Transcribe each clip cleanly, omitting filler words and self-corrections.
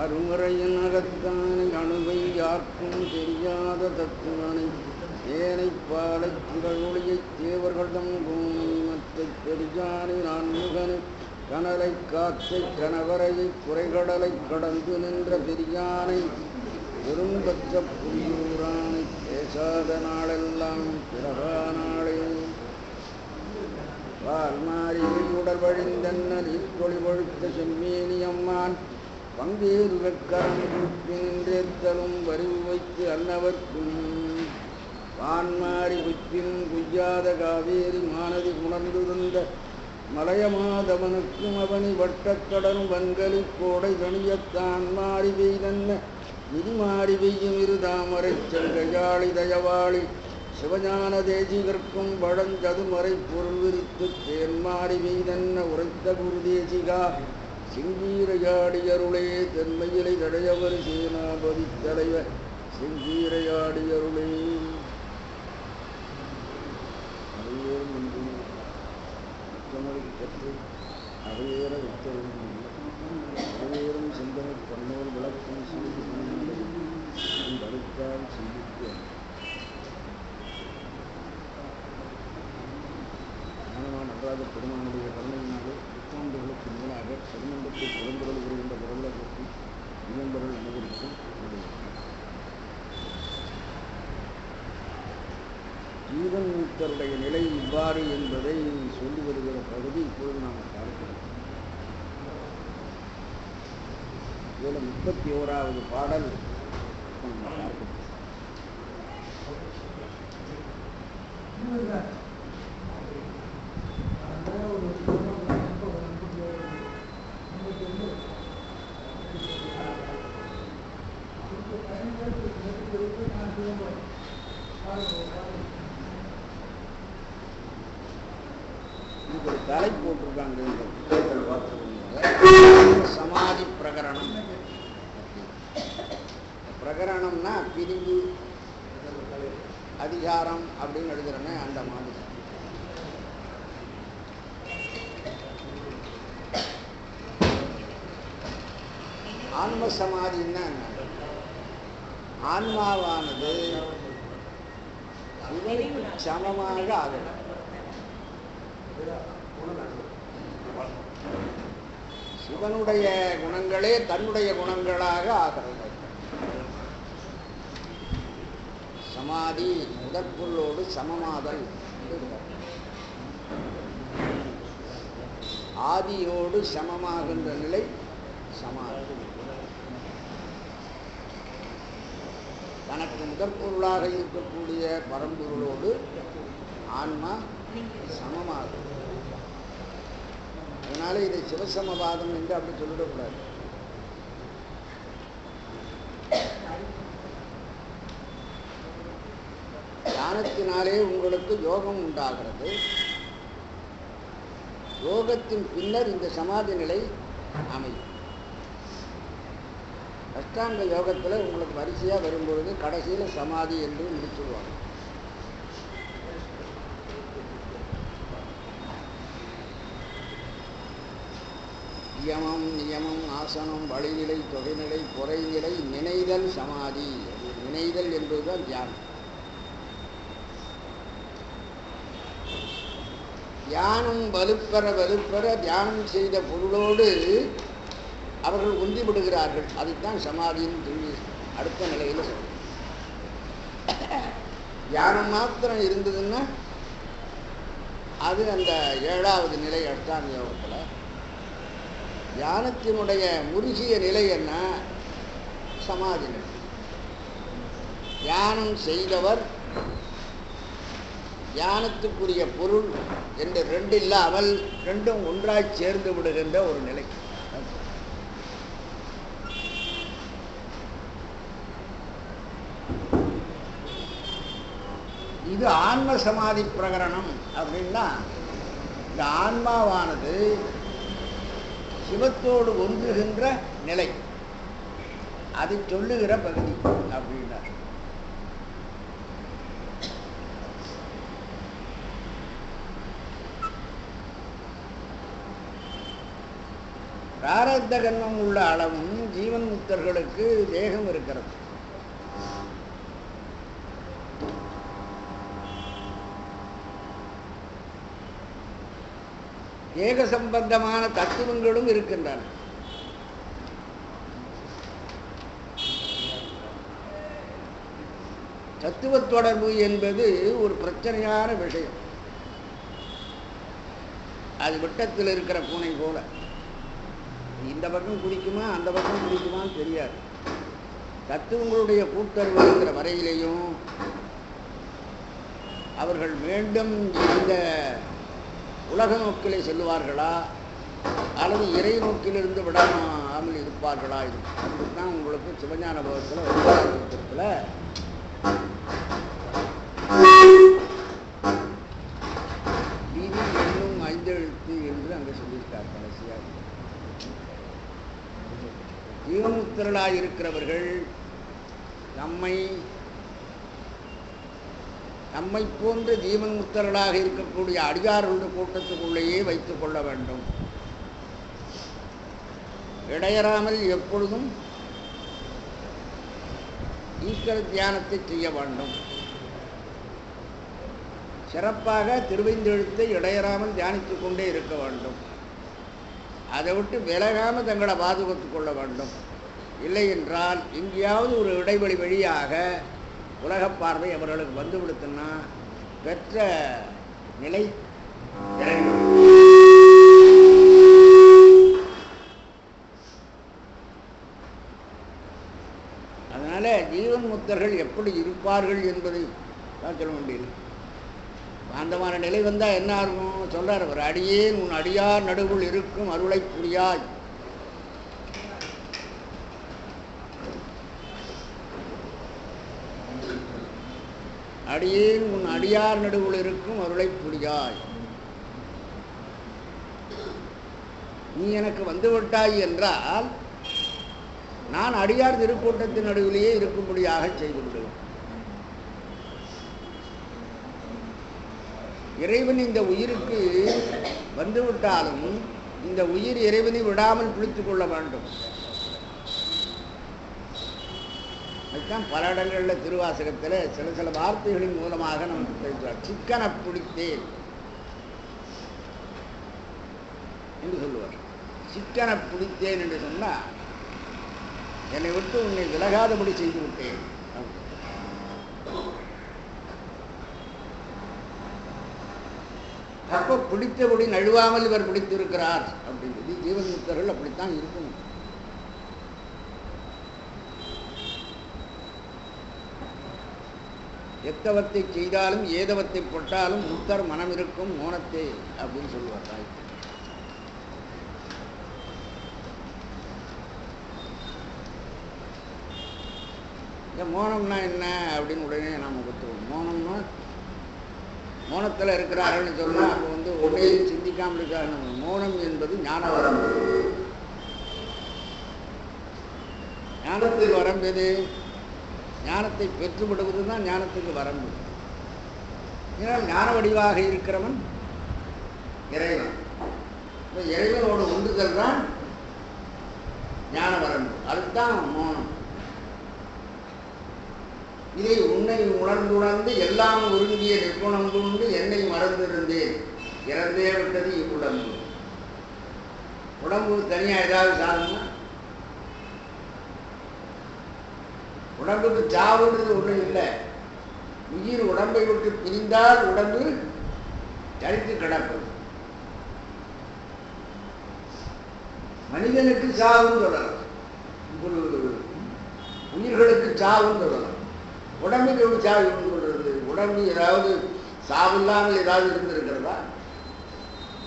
அருமறையின் அகத்தானை அணுவை யார்க்கும் தெரியாத தத்துவனை ஏனைப் பாலைத் திகழொளியைத் தேவர்களிடம் பூமி மற்றைப் பெரியானை நான்முகனை கனலைக் காற்றைக் கணவரையைக் குறைகடலைக் கடந்து நின்ற பெரியானை பெரும்பற்ற புரியூரானை பேசாத நாளெல்லாம் பிறகா நாளே வால்மாரி உடல் வழிந்தன்ன நீர்த்தொழி பொழுத்த செம்மேனியம்மான் பங்கேறு வெக்கரம் கூப்பி நின்றேத்தலும் வரிவு வைத்து அன்னவர்க்கும் வான்மாரி குய்ப்பின் குய்யாத காவேரி மானதி உணர்ந்திருந்த மலையமாதவனுக்கும் அவனி வட்டக்கடனும் வன்கலி கோடை தணியத்தான் மாறி பெய்தன்ன நிதிமாறி பெய்யும் இரு தாமரை செங்கையாளி தயவாளி சிவஞான தேசிகர்க்கும் வழஞ்சதுமறை பொருள் விரித்து தேன்மாறி பெய்தன்ன உரைத்த குரு தேசிகா செங்கீரையாடியருளே தென்மையிலை தடையவர் சேனாபதி தலைவர் செங்கீரையாடியருளே அவையேறும் என்று உத்தமருக்கு பெற்று அவையேற உத்தரவும் அவையேறும் சிந்தனை பன்னோர் விளக்கம் செய்து அடுத்தால் சிந்தித்து ஞானவான் நடராஜ பெருமானுடைய கருணையினாலே புத்தாண்டுகளுக்கு மேலாக பெருமண்டத்தை புறந்துகள் வருகின்ற பொருளை பற்றி இயம்பொருள் அனுகரிக்கும் ஜீவன் முக்தருடைய நிலை இவ்வாறு என்பதை சொல்லி வருகிற பகுதி இப்பொழுது நாம் பார்க்கிறோம். இதில் 31வது பாடல் நம்ம பார்க்கிறோம். இதுக்கு ஒரு தலை போட்டிருக்காங்க. சமாதி பிரகரணம். பிரகரணம்னா பிரிவு அதிகாரம் அப்படின்னு எழுதுறேன்னு அந்த மாதிரி. ஆன்ம சமாதின்னா ஆன்மாவானது சிவனுக்கு சமமாக ஆகணும். சிவனுடைய குணங்களே தன்னுடைய குணங்களாக ஆகிறது. சமாதி முதற்பொருளோடு சமமாதல், ஆதியோடு சமமாகின்ற நிலை சமாதி. தனக்கு முதற்பொருளாக இருக்கக்கூடிய பரம்பொருளோடு ஆன்மா சமமாகும். அதனால இதை சிவசமவாதம் என்று அப்படி சொல்லிடக்கூடாது. தியானத்தினாலே உங்களுக்கு யோகம் உண்டாகிறது. யோகத்தின் பின்னர் இந்த சமாதி நிலை அமையும். அஷ்டாங்க யோகத்தில் உங்களுக்கு வரிசையாக வரும்பொழுது கடைசியில் சமாதி என்று முடிச்சுடுவாங்க. யமம் நியமம் ஆசனம் வழிநிலை தொகைநிலை பொறைநிலை நினைதல் சமாதி. நினைதல் என்பதுதான் தியானம். தியானம் வலுப்பெற தியானம் செய்த பொருளோடு அவர்கள் ஒன்றி விடுகிறார்கள். அதுதான் சமாதின்னு சொல்லி அடுத்த நிலையில் சொல்றோம். தியானம் மாத்திரம் இருந்ததுன்னா அது அந்த 7வது நிலை அஷ்டாங்க யோகத்தில். தியானத்தினுடைய முருகிய நிலை என்ன? சமாதி நிலை. தியானம் செய்தவர் தியானத்துக்குரிய பொருள் என்று ரெண்டு இல்லாமல் ரெண்டும் ஒன்றாய் சேர்ந்து விடுகின்ற ஒரு நிலை. இது ஆன்ம சமாதி பிரகரணம். அப்படின்னா இந்த ஆன்மாவானது சிவத்தோடு ஒன்றுகின்ற நிலை, அதை சொல்லுகிற பகுதி அப்படின்னா. பிராரப்த கர்மம் உள்ள அளவும் ஜீவன் முக்தர்களுக்கு தேகம் இருக்கிறது. தேக சம்பந்தமான தத்துவங்களும் இருக்கின்றன. தத்துவ தொடர்பு என்பது ஒரு பிரச்சனையான விஷயம். அது விட்டத்தில் இருக்கிற பூனை போல, இந்த பக்கம் குதிக்குமா அந்த பக்கம் குதிக்குமான்னு தெரியாது. தத்துவங்களுடைய கூட்டுறவு இருக்கிற வரையிலேயும் அவர்கள் மீண்டும் இந்த உலக நோக்கிலே செல்லுவார்களா அல்லது இறை நோக்கிலிருந்து விடாமல் இருப்பார்களா? இதுதான் உங்களுக்கு சிவஞான போகத்தில் ஒன்பதாம் விதி என்னும் ஐந்தெழுத்து என்று அங்கே சொல்லியிருக்கார். கடைசியாக ஜீவமுத்திரளாக இருக்கிறவர்கள் நம்மை போன்ற ஜீவன் முத்தர்களாக இருக்கக்கூடிய அடியார்களுடைய கூட்டத்துக்குள்ளேயே வைத்துக் கொள்ள வேண்டும். இடையறாமல் எப்பொழுதும் ஈஸ்வர தியானத்தை செய்ய வேண்டும். சிறப்பாக திருவைந்தெழுத்தை இடையறாமல் தியானித்துக் கொண்டே இருக்க வேண்டும். அதை விட்டு விலகாமல் தங்களை பாதுகாத்துக் கொள்ள வேண்டும். இல்லை என்றால் எங்கேயாவது ஒரு இடைவெளி வழியாக உலக பார்வை அவர்களுக்கு வந்துவிடுத்துன்னா பெற்ற நிலை அதனால ஜீவன் முக்தர்கள் எப்படி இருப்பார்கள் என்பதை தான் சொல்ல முடியல. அந்த மாதிரி நிலை வந்தால் என்ன ஆகும் சொல்றார் அவர். அடியேன் உன் அடியார் நடுவுள் இருக்கும் அருளை புரியாய். அடியேன் உன் அடியார் நடுவுள் இருக்கும் அருளை புரியாய். நீ எனக்கு வந்துவிட்டாய் என்றால் நான் அடியார் திருக்கூட்டத்தின் நடுவிலேயே இருக்கும்படியாக செய்து விடுவேன். இறைவன் இந்த உயிருக்கு வந்துவிட்டாலும் இந்த உயிர் இறைவனை விடாமல் பிடித்துக் கொள்ள வேண்டும். அதுதான் பல இடங்களில் திருவாசகத்தில் சில வார்த்தைகளின் மூலமாக நமக்கு பேசுவார். சிக்கன பிடித்தேன் என்று சொல்லுவார். சிக்கன பிடித்தேன் என்று சொன்னால் என்னை விட்டு உன்னை விலகாதபடி செய்து விட்டேன். அப்போ பிடித்தபடி நழுவாமல் இவர் பிடித்திருக்கிறார் அப்படின்றது ஜீவன் முக்தர்கள் அப்படித்தான் இருக்கணும். எத்தவத்தை செய்தாலும் ஏதவத்தை போட்டாலும் முத்தர் மனம் இருக்கும் மோனத்தை அப்படின்னு சொல்லுவார் தாய். இந்த மோனம்னா என்ன அப்படின்னு உடனே நாம் கொடுத்துருவோம். மோனம்னா மோனத்தில் இருக்கிறார்கள்னு சொன்னால் அப்போ உடனே சிந்திக்காமல் இருக்காங்க. மோனம் என்பது ஞான வரம்பு. ஞானத்துக்கு வரம்பு எது? ஞானத்தை பெற்றுவிடுவது தான் ஞானத்துக்கு வரம்பு. ஏன்னால் ஞான வடிவாக இருக்கிறவன் இறைவன். இப்போ இறைவனோட உண்டுதல் தான் ஞான வரம்பு. அதுதான் மோனம். இதை உன்னை உணர்ந்துணர்ந்து எல்லாம் ஒருங்கிய நிற்குணம் கொண்டு என்னை மறந்திருந்தேன். இறந்தே விட்டது இவ்வுடம்பு. உடம்பு தனியாக ஏதாவது சாதம்னா உடம்புக்கு சாவுன்றது ஒன்றும் இல்லை. உயிர் உடம்பை விட்டு பிரிந்தால் உடம்பு தரித்து கிடப்பது. மனிதனுக்கு சாவுன்னு சொல்லலாம், உயிர்களுக்கு சாவுன்னு சொல்லலாம். உடம்புக்கு எப்படி சாவு சொல்றது? உடம்பு ஏதாவது சாவு இல்லாமல் ஏதாவது இருந்திருக்கிறதா?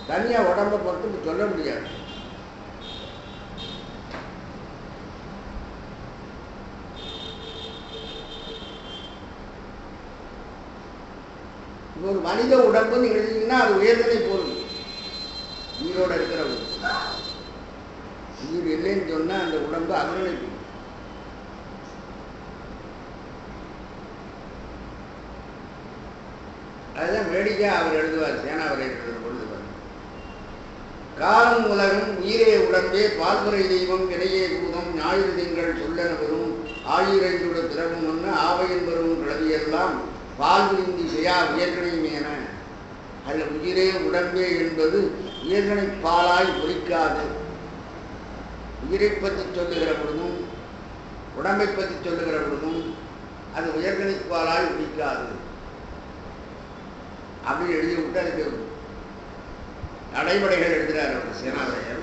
தனியாக உடம்பை பொறுத்து சொல்ல முடியாது. ஒரு மனித உடம்புன்னு எழுதிங்கன்னா அது உயர்தலை பொருள். உயிரோட இருக்கிற உயிர் இல்லைன்னு சொன்னா அந்த உடம்பு அகநிலை பொருள். அதுதான் வேடிக்கையா அவர் எழுதுவார். சேனாவரை எழுதுற பொழுது காலம் உலகம் உயிரே உடம்பே பால்முறை தெய்வம் இடையே பூதம் ஞாயிறு திங்கள் சொல்லென வரும் ஆயிரஞ்சோட திறவும் ஒன்று ஆவையின் வரும் கிளவியெல்லாம் பால் விரிந்தி செய்யா உயர்கணைமேன. அதில் உயிரே உடம்பே என்பது உயர்கணை பாலாய் ஒலிக்காது. உயிரை பற்றி சொல்லுகிற பொழுதும் உடம்பை பற்றி சொல்லுகிற பொழுதும் அது உயர்கணை பாலாய் ஒலிக்காது அப்படி எழுதி விட்டு அதுக்கு நடைமுறைகள் எழுதுகிறார் அவர் சேனாதயர்.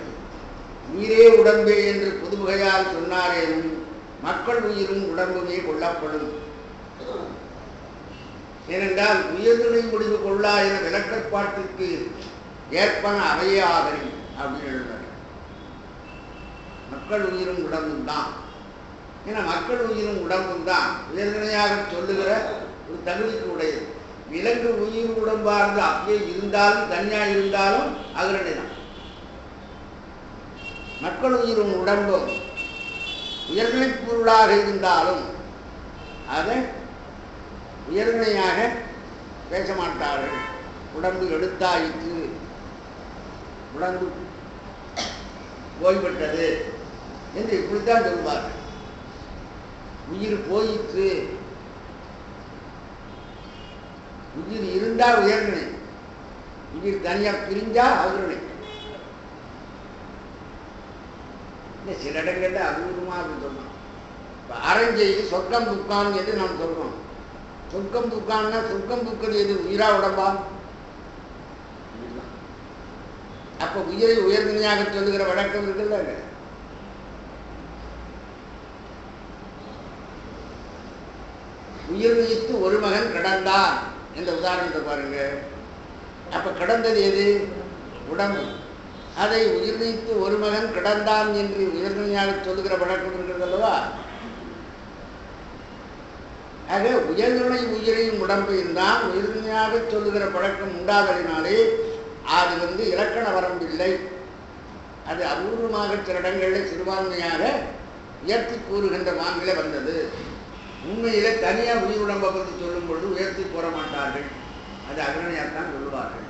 உயிரே உடம்பே என்று புதுவகையால் சொன்னாரேனும் மக்கள் உயிரும் உடம்புமே கொள்ளப்படும். ஏனென்றால் உயர்துணை முடிவு கொள்ளா என விளக்கப்பாட்டிற்கு ஏற்பன அவையே ஆதரி அப்படின்னு எழுதுறார். மக்கள் உயிரும் உடம்பும் தான். ஏன்னா மக்கள் உயிரும் உடம்பும் தான் உயர்துணையாக சொல்லுகிற ஒரு தகுதிக்கு உடையது. விலங்கு உயிர் உடம்பார்ந்து அப்படியே இருந்தாலும் தனியாக இருந்தாலும் அகரணை தான். மக்கள் உயிரும் உடம்பும் உயர்நிலை பொருளாக இருந்தாலும் அதை உயர்நிலையாக பேச மாட்டார்கள். உடம்பு எடுத்தாயிற்று, உடம்பு ஓய்வெட்டது என்று இப்படித்தான் சொல்வார்கள். உயிர் போயிற்று, உயிர் இருந்தா உயர்நிலை, உயிர் தனியா பிரிஞ்சா அகரணை. சில இடங்கள்ல அபூர்வமாக சொன்னோம். அரஞ்செய்து சொர்க்கம் துக்கான் என்று நாம் சொல்றோம். சொர்க்கம் துக்கான்னா சொர்க்கம் துக்கிறது எது? உயிரா உடம்பா? அப்ப உயிரை உயர்நிலையாக சொல்லுகிற வழக்கம் இருக்குல்ல. உயிர் நீத்து ஒரு மகன் கடந்தான் என்ற உதாரணத்தை பாருங்க. அப்ப கடந்தது எது? உடம்பு. அதை உயிர் நீத்து ஒரு மகன் கடந்தான் என்று உயர்நிலையாக சொல்லுகிற வழக்கம் இருக்கிறது அல்லவா? ஆக உயர்நிலை உயிரையும் உடம்பையும் தான் உயர்நிலையாக சொல்லுகிற பழக்கம் உண்டாதலினாலே அது இலக்கண வரம்பில்லை. அது அபூர்வமாக சில இடங்களில் சிறுபான்மையாக உயர்த்தி கூறுகின்ற மாநில வந்தது. உண்மையிலே தனியாக உயிர் உடம்பை பற்றி சொல்லும் பொழுது உயர்த்தி கூற மாட்டார்கள். அது அகரணையாகத்தான் சொல்லுவார்கள்.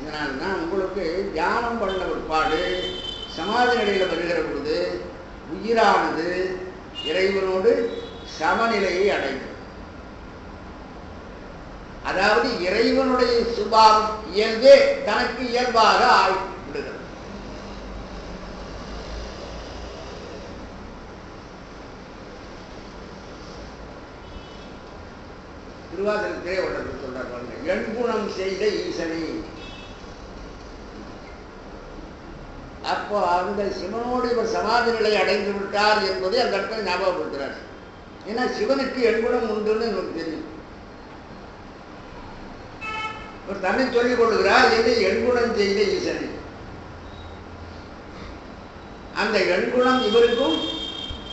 இதனால்தான் உங்களுக்கு தியானம் பண்ண பிற்பாடு சமாதி நிலையில் வருகிற பொழுது உயிரானது இறைவனோடு சமநிலையை அடைகிறது. அதாவது இறைவனுடைய சுபாவம் இயல்பே தனக்கு இயல்பாக ஆகிவிடுகிறது. திருவாசகத்திலே ஒன்று சொல்றாங்க, எண்குணம் செய்த ஈசனை. அப்போ அந்த சிவனோடு இவர் சமாதி நிலை அடைந்து விட்டார் என்பதை அந்த இடத்துல ஞாபகப்படுத்துறார். ஏன்னா சிவனுக்கு எண்குணம் உண்டுன்னு எனக்கு தெரியும். இவர் தன்னை சொல்லிக் கொள்ளுகிறார் என்று எண்குணம் செய்த ஈசனை. அந்த எண்குணம் இவருக்கும்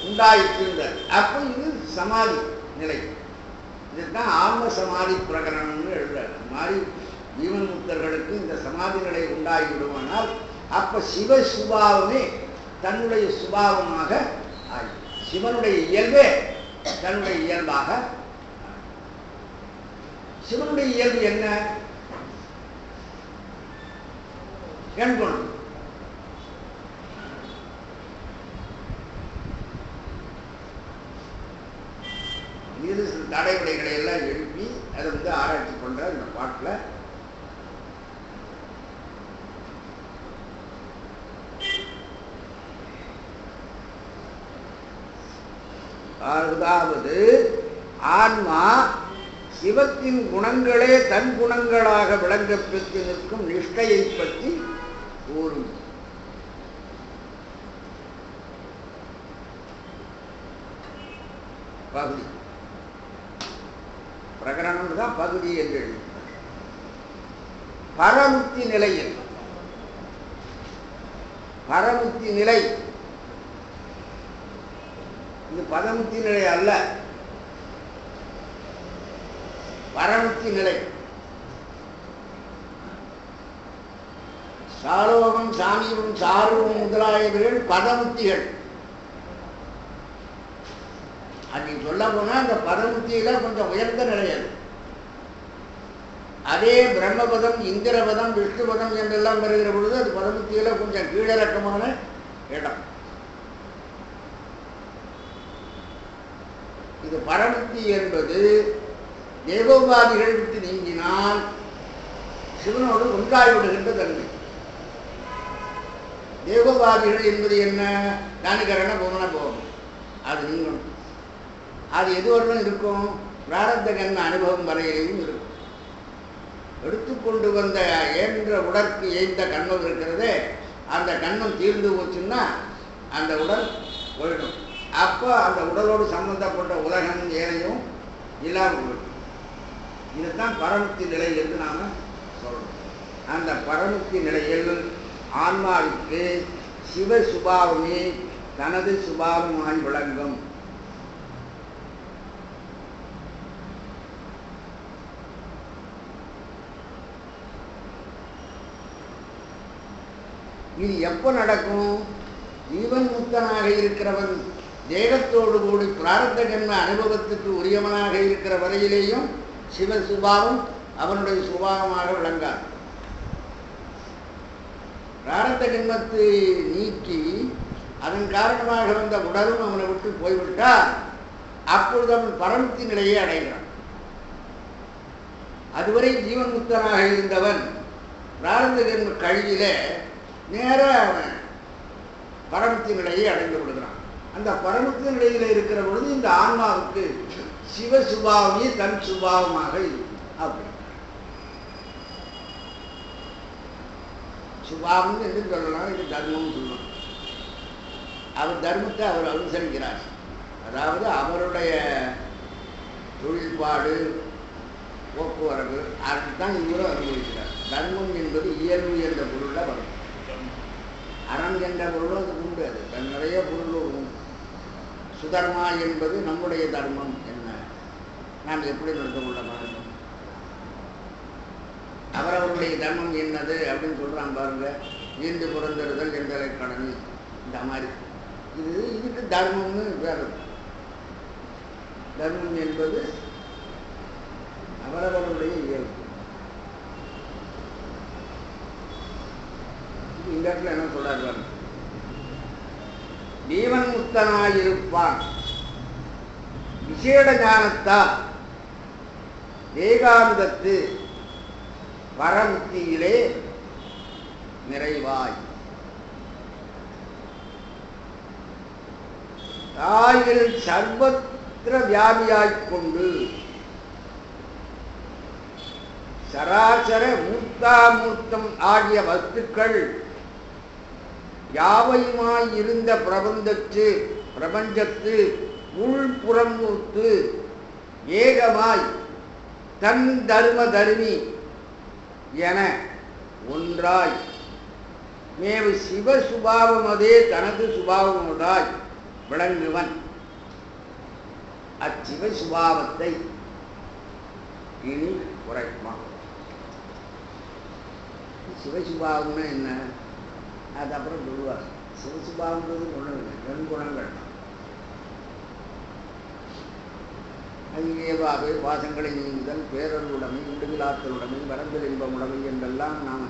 உண்டாயிருக்கின்றார். அப்போ இது சமாதி நிலை. இதுதான் ஆன்ம சமாதி பிரகரணம்னு எழுதுறாரு. மாதிரி ஜீவன் முக்தர்களுக்கு இந்த சமாதி நிலை உண்டாகி விடுவானால் அப்ப சிவ சுபாவமே தன்னுடைய சுபாவமாக ஆகி, சிவனுடைய இயல்பே தன்னுடைய இயல்பாக. சிவனுடைய இயல்பு என்ன? எண்குணம். இது சில தடைமுறைகளை எல்லாம் எழுப்பி அதை ஆராய்ச்சி பண்ற இந்த பாட்டில் அதாவது ஆன்மா சிவத்தின் குணங்களே தன் குணங்களாக விளங்க பெற்று நிற்கும் நிஷ்டையை பற்றி கூறும். பகுதி பிரகரணம் தான் பகுதி என்று எழுதி. பரமுக்தி நிலையில், பரமுக்தி நிலை இது பதமுக்தி நிலை அல்ல, பரமுக்தி நிலை. சாலோகம் சாமியும் சாருவும் முதலாயவர்கள் பதமுக்திகள். அது சொல்ல போனா அந்த பதமுக்தியில கொஞ்சம் உயர்ந்த நிலை. அது அதே பிரம்மபதம், இந்திரபதம், விஷ்ணுபதம் என்றெல்லாம் வருகிற பொழுது அது பரமுத்தியில கொஞ்சம் கீழிறக்கமான இடம். இது பரமுத்தி என்பது தேவோபாதிகள் விட்டு நீங்கினால் சிவனோடு ஒன்றாய் விடுகின்ற தன்மை. தேவோபாதிகள் என்பது என்ன? தானிகரண பூமன போகம், அது நீங்கணும். அது எது வரலும் இருக்கும்? பிராரப்த கர்ம அனுபவம் வரையிலையும் இருக்கும். எடுத்துக்கொண்டு வந்த ஏன்ற உடற்கு ஏய்ந்த கண்மம் இருக்கிறதே, அந்த கண்மம் தீர்ந்து போச்சுன்னா அந்த உடல் போயிடும். அப்போ அந்த உடலோடு சம்பந்தப்பட்ட உலகம் ஏனையும் இல்லாமல் போயிடும். இதுதான் பரமுத்தி நிலை என்று நாம் சொல்றோம். அந்த பரமுத்தி நிலையில் ஆன்மாவுக்கு சிவ சுபாவமே தனது சுபாவமாய் விளங்கும். இது எப்போ நடக்கும்? ஜீவன் முக்தனாக இருக்கிறவன் தேகத்தோடு கூடி பிராரப்த கர்ம அனுபவத்துக்கு உரியவனாக இருக்கிற வரையிலேயும் சிவ சுபாவம் அவனுடைய சுபாவமாக விளங்காது. பிராரப்த கர்மத்தை நீக்கி அதன் காரணமாக வந்த உடலும் அவனை விட்டு போய்விட்டால் அப்பொழுது அவன் பரமுத்தி நிலையை அடைகிறான். அதுவரை ஜீவன் முக்தனாக இருந்தவன் பிராரப்த கர்ம கழிவில நேராக அவன் பரமுத்தி நிலையை அடைந்து விடுகிறான். அந்த பரமுத்தி நிலையில் இருக்கிற பொழுது இந்த ஆன்மாவுக்கு சிவ சுபாவமே தன் சுபாவமாக இருக்கும். அப்படி சுபாவம் என்று சொல்லலாம், இது தர்மம் சொல்லலாம். அவர் தர்மத்தை அவர் அனுசரிக்கிறார். அதாவது அவருடைய தொழில்பாடு, போக்குவரவு, அதுதான் இவரும் அனுபவிக்கிறார். தர்மம் என்பது இயல்பு என்ற பொருளில் வரும். அறம் என்ற பொருளும் அது உண்டு. அது நிறைய பொருளும் உண்டு. சுதர்மா என்பது நம்முடைய தர்மம் என்ன, நாம் எப்படி நடந்து கொள்ள வேண்டும், அவரவருடைய தர்மம் என்னது அப்படின்னு சொல்றான் பாருங்க. ஈண்டு புறந்தறுதல் என்றலை கடனி, இந்த மாதிரி இதுக்கு தர்மம்னு வேறு. தர்மம் என்பது அவரவருடைய இயல்பு. இந்த இடத்துல என்ன சொல்றாரு? ஜீவன் முக்தனாயிருப்பான் விசேட ஞானத்தால் ஏகாந்தத்து பரமுத்தியிலே நிறைவாய் தாயில் சர்வத்திர வியாபியாய்க் கொண்டு சராசர மூர்த்தாமூர்த்தம் ஆகிய வஸ்துக்கள் யாவையுமாய் இருந்த பிரபஞ்சத்து உள்புறமூர்த்து ஏகமாய் தன் தர்ம தர்மி என ஒன்றாய் மேவு சிவ சுபாவமதே தனது சுபாவமுதாய் விளங்குவன். அச்சிவ சுபாவத்தை இனி உரைப்பான். சிவசுபாவம்னா என்ன? அது அப்புறம் சொல்லுவார். சிவசுபாவம்ன்றது ஒன்றும் இல்லை, நன்குணங்கள். ஐயேவாவே பாசங்களை நீங்குதல், பேரருளுடைமை, இடுவிலாத்தலுடைமை, வரம்பில் இன்பமுடைமை என்றெல்லாம் நாம்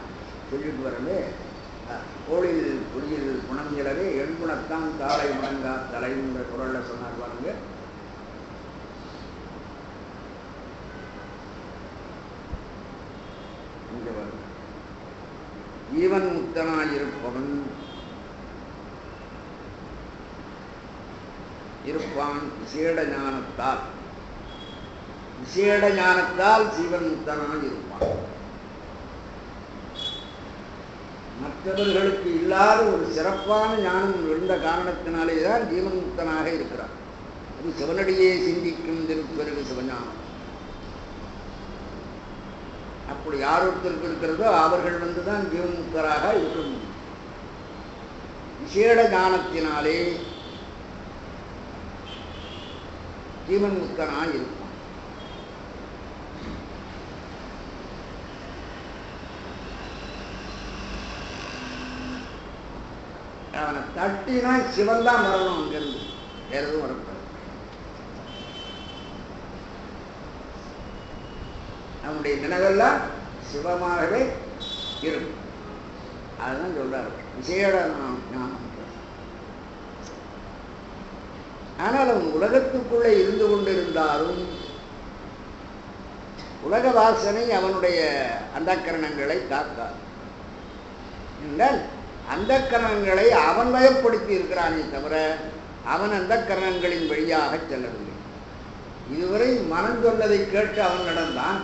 சொல்லிட்டு வரவே கோளில் பொறியில் குணங்கிறவே எண்குணத்தான் தாளை முடங்கா தலைன்ற குரல்ல சொன்னார் பாருங்க. இங்க வரும் ஜீவன் முக்தனாயிருப்பவன் இருப்பான் விசேட ஞானத்தால். விசேட ஞானத்தால் ஜீவன் முக்தனாய் இருப்பான். மற்றவர்களுக்கு இல்லாத ஒரு சிறப்பான ஞானம் இருந்த காரணத்தினாலேதான் ஜீவன் முக்தனாக இருக்கிறான். அது சிவனடியே சிந்திக்கும் திருப்பெருகு சிவஞானம். அப்படி யார் ஒருத்தருக்கு இருக்கிறதோ அவர்கள் வந்துதான் ஜீவன் முக்தராக இருக்க முடியும். விசேட ஞானத்தினாலே ஜீவன் முக்தனாய் இருப்பான். அவனை தட்டினா சிவன் தான் வரணும், அங்கிருந்து வேற எதுவும் வரக்கூடாது. அவன் அவனுடைய நினைவெல்லாம் சிவமாகவே இருக்கும். அதுதான் சொல்றாரு விசேட ஞானம். ஆனால் அவன் உலகத்துக்குள்ளே இருந்து கொண்டிருந்தாலும் உலக வாசனை அவனுடைய அந்தக்கரணங்களை காக்காது என்றால் அந்தக்கரணங்களை அவன் வயப்படுத்தி இருக்கிறானே தவிர அவன் அந்தக்கரணங்களின் வழியாக செல்லவில்லை. இதுவரை மனம் சொன்னதை கேட்டு அவன் நடந்தான்.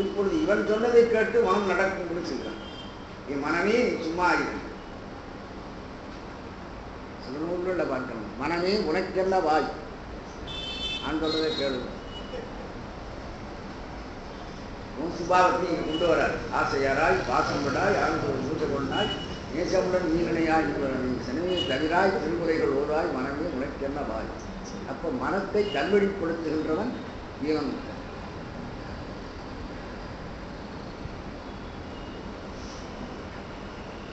இப்பொழுது இவன் சொன்னதை கேட்டு மனம் நடக்கும்படி செய்கிறான். என் மனமே சும்மா ஆகிறது. சில நூல்களில் பார்க்கணும், மனமே உனக்கெல்லாம் வாய், நான் சொல்றதை கேளு. உன் சுபாவத்தை இங்கே கொண்டு வரார். ஆசையாராய் பாசம் விடாய் ஆழ்ந்தோர் மூச்சை கொண்டாய் நேசமுடன் நீரணையாய் சனிமையை தவிராய் திருமுறைகள் ஓராய் மனமே உனக்கெல்லாம் வாய். அப்போ மனத்தை தன்வழிப்படுத்துகின்றவன் இவன்.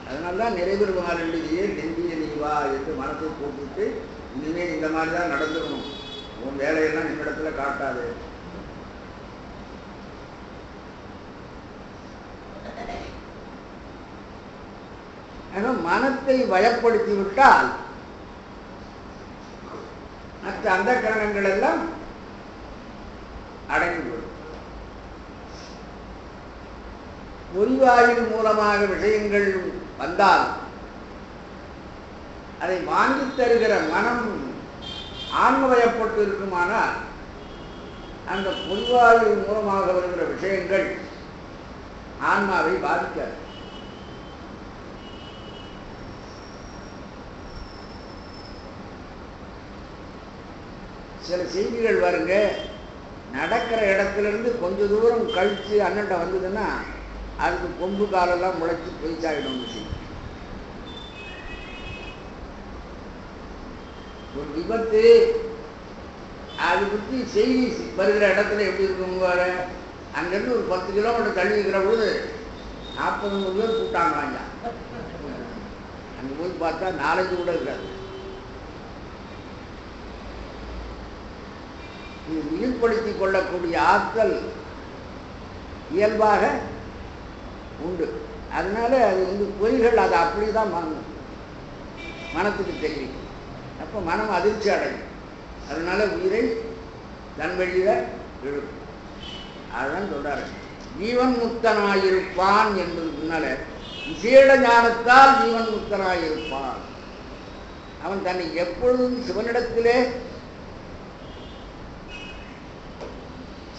அதனால்தான் நிறைவேறுவாள் என்றே நெந்திய நீவா என்று மனத்தை போட்டுவிட்டு இனிமேல் இந்த மாதிரி தான் நடந்துக்கணும், உன் வேலையெல்லாம் நிமிடத்துல காட்டாது. ஆனால் மனத்தை வயப்படுத்தி விட்டால் மற்ற அந்த கரணங்கள் எல்லாம் அடங்கிவிடும். பொறிவாயில் மூலமாக விஷயங்கள் வந்தால் அதை வாங்கி தருகிற மனம் ஆன்மவயப்பட்டு இருக்குமானால் அந்த பொறிவாயில் மூலமாக வருகிற விஷயங்கள் ஆன்மாவை பாதிக்காது. சில செய்திகள் வருங்க, நடக்கிற இடத்துலேருந்து கொஞ்சம் தூரம் கழித்து அண்ணன்ட்ட வந்ததுன்னா அதுக்கு கொம்பு காலெல்லாம் முளைச்சி போய்ச்சாயிடும். ஒரு விபத்து அதை பற்றி செய்தி வருகிற இடத்துல எப்படி இருக்கும் வர, அங்கேருந்து ஒரு 10 கிலோமீட்டர் தள்ளி இருக்கிற பொழுது 40 பேர் கூட்டாங்க. அங்கே போய் பார்த்தா 4 கூட இருக்காது. இது மிகுப்படுத்திக் கொள்ளக்கூடிய ஆற்றல் இயல்பாக உண்டு. அதனால அது பொறிகள் அதை அப்படிதான் மனத்துக்கு தெரிவிக்கும். அப்போ மனம் அதிர்ச்சி அடையும். அதனால உயிரை தன் வழியில இழுக்கும். அதுதான் சொல்றாரு ஜீவன் முக்தனாயிருப்பான் என்பது முன்னால விசேட ஞானத்தால் ஜீவன் முக்தனாயிருப்பான். அவன் தன்னை எப்பொழுதும் சிவனிடத்திலே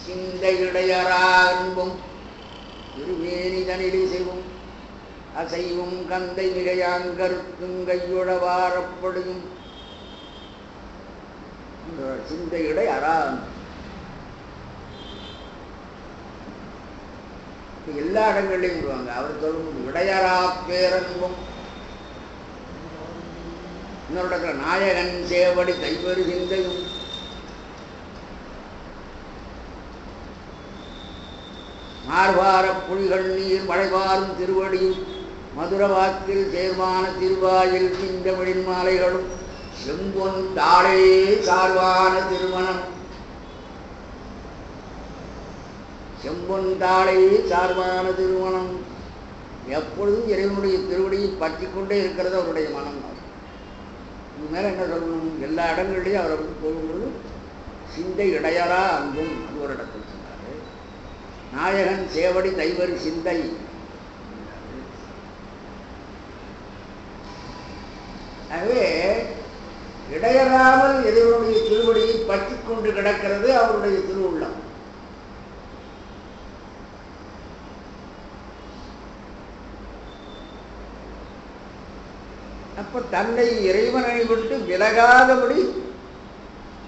சிந்தையுடையரா அன்பும் திருமேனிதனிலே செய்வும் அசைவும் கந்தை மிகையாங்கருத்தும் கையுழவாரப்படும் சிந்தையுடை அரா. எல்லா இடங்கள்லையும் விடுவாங்க. அவர் சொல்லும் இடையரா பேரன்பும், இன்னொரு இடத்துல நாயகன் சேவடி கைவரு சிந்தையும், மார்வார புலிகள் நீர் மழைவாரும் திருவடியும் மதுர வாக்கில் சேர்மான திருவாயில் சிந்தமிழின் மாலைகளும் செம்பொன் தாளே சார்வான திருமணம். செம்பொன் தாளே சார்வான திருமணம். எப்பொழுதும் இறைவனுடைய திருவடியை பற்றி கொண்டே இருக்கிறது அவருடைய மனம். இது மேலே என்ன சொல்லணும், எல்லா இடங்கள்லையும் அவரை வந்து போகும்பொழுது சிந்தை இடையரா அன்பும் அது ஒரு இடத்துல சொன்னார். நாயகன் சேவடி தைவரி சிந்தை. ஆகவே இடையறாமல் இறைவனுடைய திருவடியை பற்றி கொண்டு கிடக்கிறது அவருடைய திருவுள்ளம். அப்ப தன்னை இறைவனை விட்டு விலகாதபடி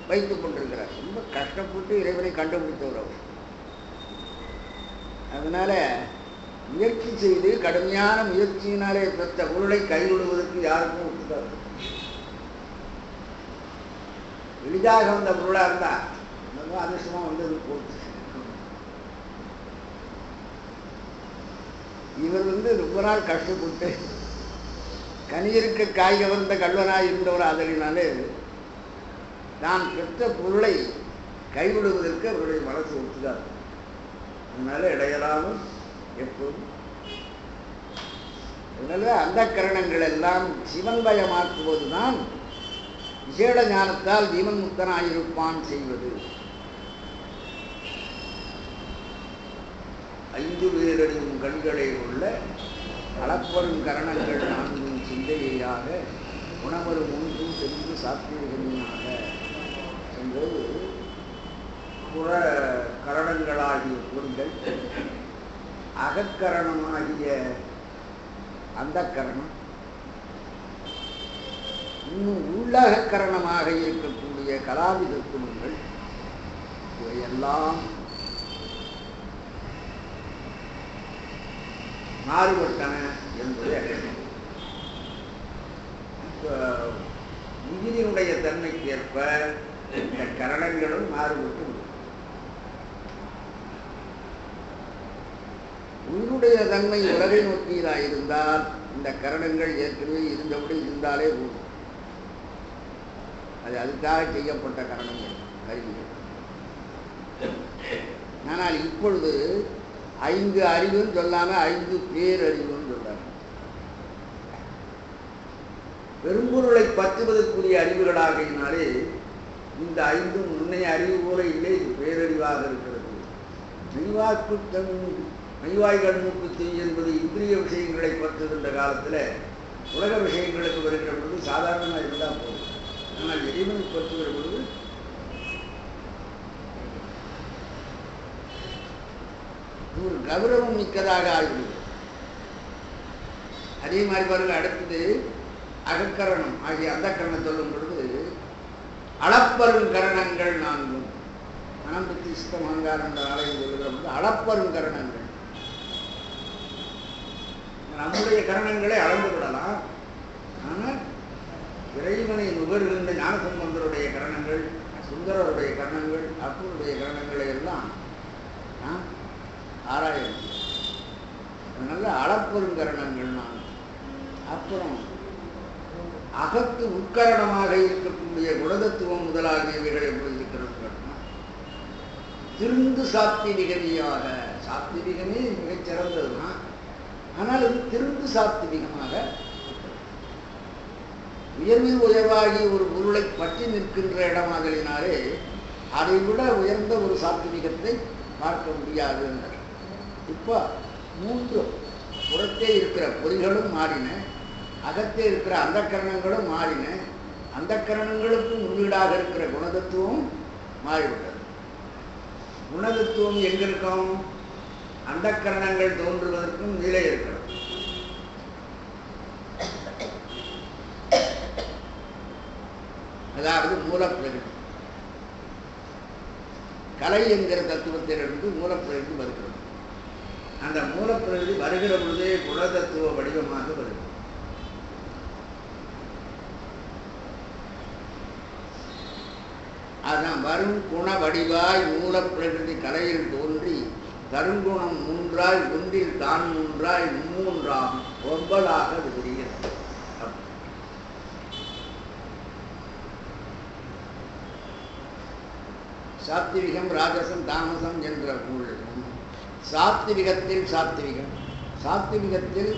வைத்துக் கொண்டிருக்கிறார். ரொம்ப கஷ்டப்பட்டு இறைவனை கண்டுபிடித்தவர் அவர். அதனால முயற்சி செய்து கடுமையான முயற்சியினாலே பெற்ற பொருளை கைவிடுவதற்கு யாருக்கும் ஒத்துக்காது. எளிதாக வந்த பொருளா இருந்தா ரொம்ப அதிர்ஷ்டமா வந்தது போச்சு. இவர் ரொம்ப நாள் கஷ்டப்பட்டு கனியிருக்க காய் கவர்ந்த கல்வனாய் இருந்தவர். அதனாலே தான் பெற்ற பொருளை கைவிடுவதற்கு அவருடைய மனசு ஒத்துக்காது. அதனால இடையலாமல் எப்போதும். அதனால அந்த கரணங்கள் எல்லாம் சிவன்மயமாக்குவதுதான் விசேட ஞானத்தால் ஜீவன் முக்தனாயிருப்பான் செய்வது. 5 பேரறிவும் கண்களை உள்ள அளப்பரும் கரணங்கள் 4 சிந்தையாக உணவரும் ஒன்றும் தெரிந்து சாத்தியகனியாக என்பது புற கரணங்களாகிய பொருள்கள், அகக்கரணமாகிய அந்த கரணம், இன்னும் உள்ளகக்கரணமாக இருக்கக்கூடிய கலாவித குணங்கள், இவையெல்லாம் மாறுபட்டன என்பதை அறியணும். உயிரினுடைய தன்மைக்கு ஏற்ப இந்த கரணங்களும் மாறுபட்டு விடும். உயிருடைய தன்மை உலகை நோக்கியதாக இருந்தால் இந்த கரணங்கள் ஏற்கனவே இருந்தபடி இருந்தாலே போதும். அது அதுக்காக செய்யப்பட்ட கரணங்கள், கருவிகள். ஆனால் இப்பொழுது 5 அறிவுன்னு சொல்லாம 5 பேரறிவுன்னு சொல்றாங்க. பெரும்பொருளை பற்றுவதற்குரிய அறிவுகளாகினாலே இந்த 5 முன்னைய அறிவு போல இல்லை, இது பேரறிவாக இருக்கிறது. மெய்வாய் கண்ணுக்கு தீ என்பது இந்திரிய விஷயங்களை பற்றுகின்ற காலத்தில் உலக விஷயங்களுக்கு வருகிற பொழுது சாதாரணமாக இருந்தால் போதும். ஆனால் இறைவனை பற்றுகிற பொழுது ஒரு கௌரவம் மிக்கதாக ஆகிவிடுது. அதே மாதிரி பாருங்க, அடுத்தது அகக்கரணம் ஆகிய அந்த கரணம் சொல்லும் பொழுது அளப்பரும் கரணங்கள் 4 மனம் புத்தி சித்தம் அகங்காரம் என்ற ஆலயம் சொல்லுகிற பொழுது அளப்பரும் கரணங்கள். நம்முடைய கரணங்களை அளந்து விடலாம். ஆனால் இறைவனை நுகர்கின்ற ஞானசம்பந்தருடைய கரணங்கள், சுந்தரருடைய கரணங்கள், அப்பருடைய கரணங்களை எல்லாம் ஆராயணும். அதனால அளப்பெரும் கரணங்கள் 4. அப்புறம் அகத்து உட்கரணமாக இருக்கக்கூடிய குணதத்துவம் முதலாகியவைகள் எப்படி இருக்கிறது? திருந்து சாத்திவிகமியாக, சாத்திவிகமே மிகச் சிறந்ததுதான். ஆனால் அது திருந்து சாத்திவிகமாக உயர்வில் உயர்வாகி ஒரு பொருளை பற்றி நிற்கின்ற இடமாதலினாலே அதை விட உயர்ந்த ஒரு சாத்திவிகத்தை பார்க்க முடியாது. இப்போ 3 புறத்தே இருக்கிற பொறிகளும் மாறின, அகத்தே இருக்கிற அந்த கரணங்களும் மாறின, அந்த கரணங்களுக்கும் உள்ளீடாக இருக்கிற குணதத்துவம் மாறிவிட்டது. குணதத்துவம் எங்க இருக்கும்? அந்த கரணங்கள் தோன்றுவதற்கும் நிலை இருக்கிறது. அதாவது மூலப்பிரகிருதி, கலை என்கிற தத்துவத்திலிருந்து மூலப்பிரகிருதி வருகிறது. அந்த மூலப்பிரகிருதி வருகிற பொழுதே குணதத்துவ வடிவமாக வருகிறது. அதான் வரும் குண வடிவாய் மூலப்பிரகிருதி கலையில் தோன்றி கருங்குணம் 3ஆய் ஒன்றில் தான் 3ஆய் 3ஆம் 9ஆக விடுகிறது. சாத்திவிகம், ராஜசம், தாமசம் என்ற நூலும் சாத்திவிகத்தில் சாத்திவிகம், சாத்திவிகத்தில்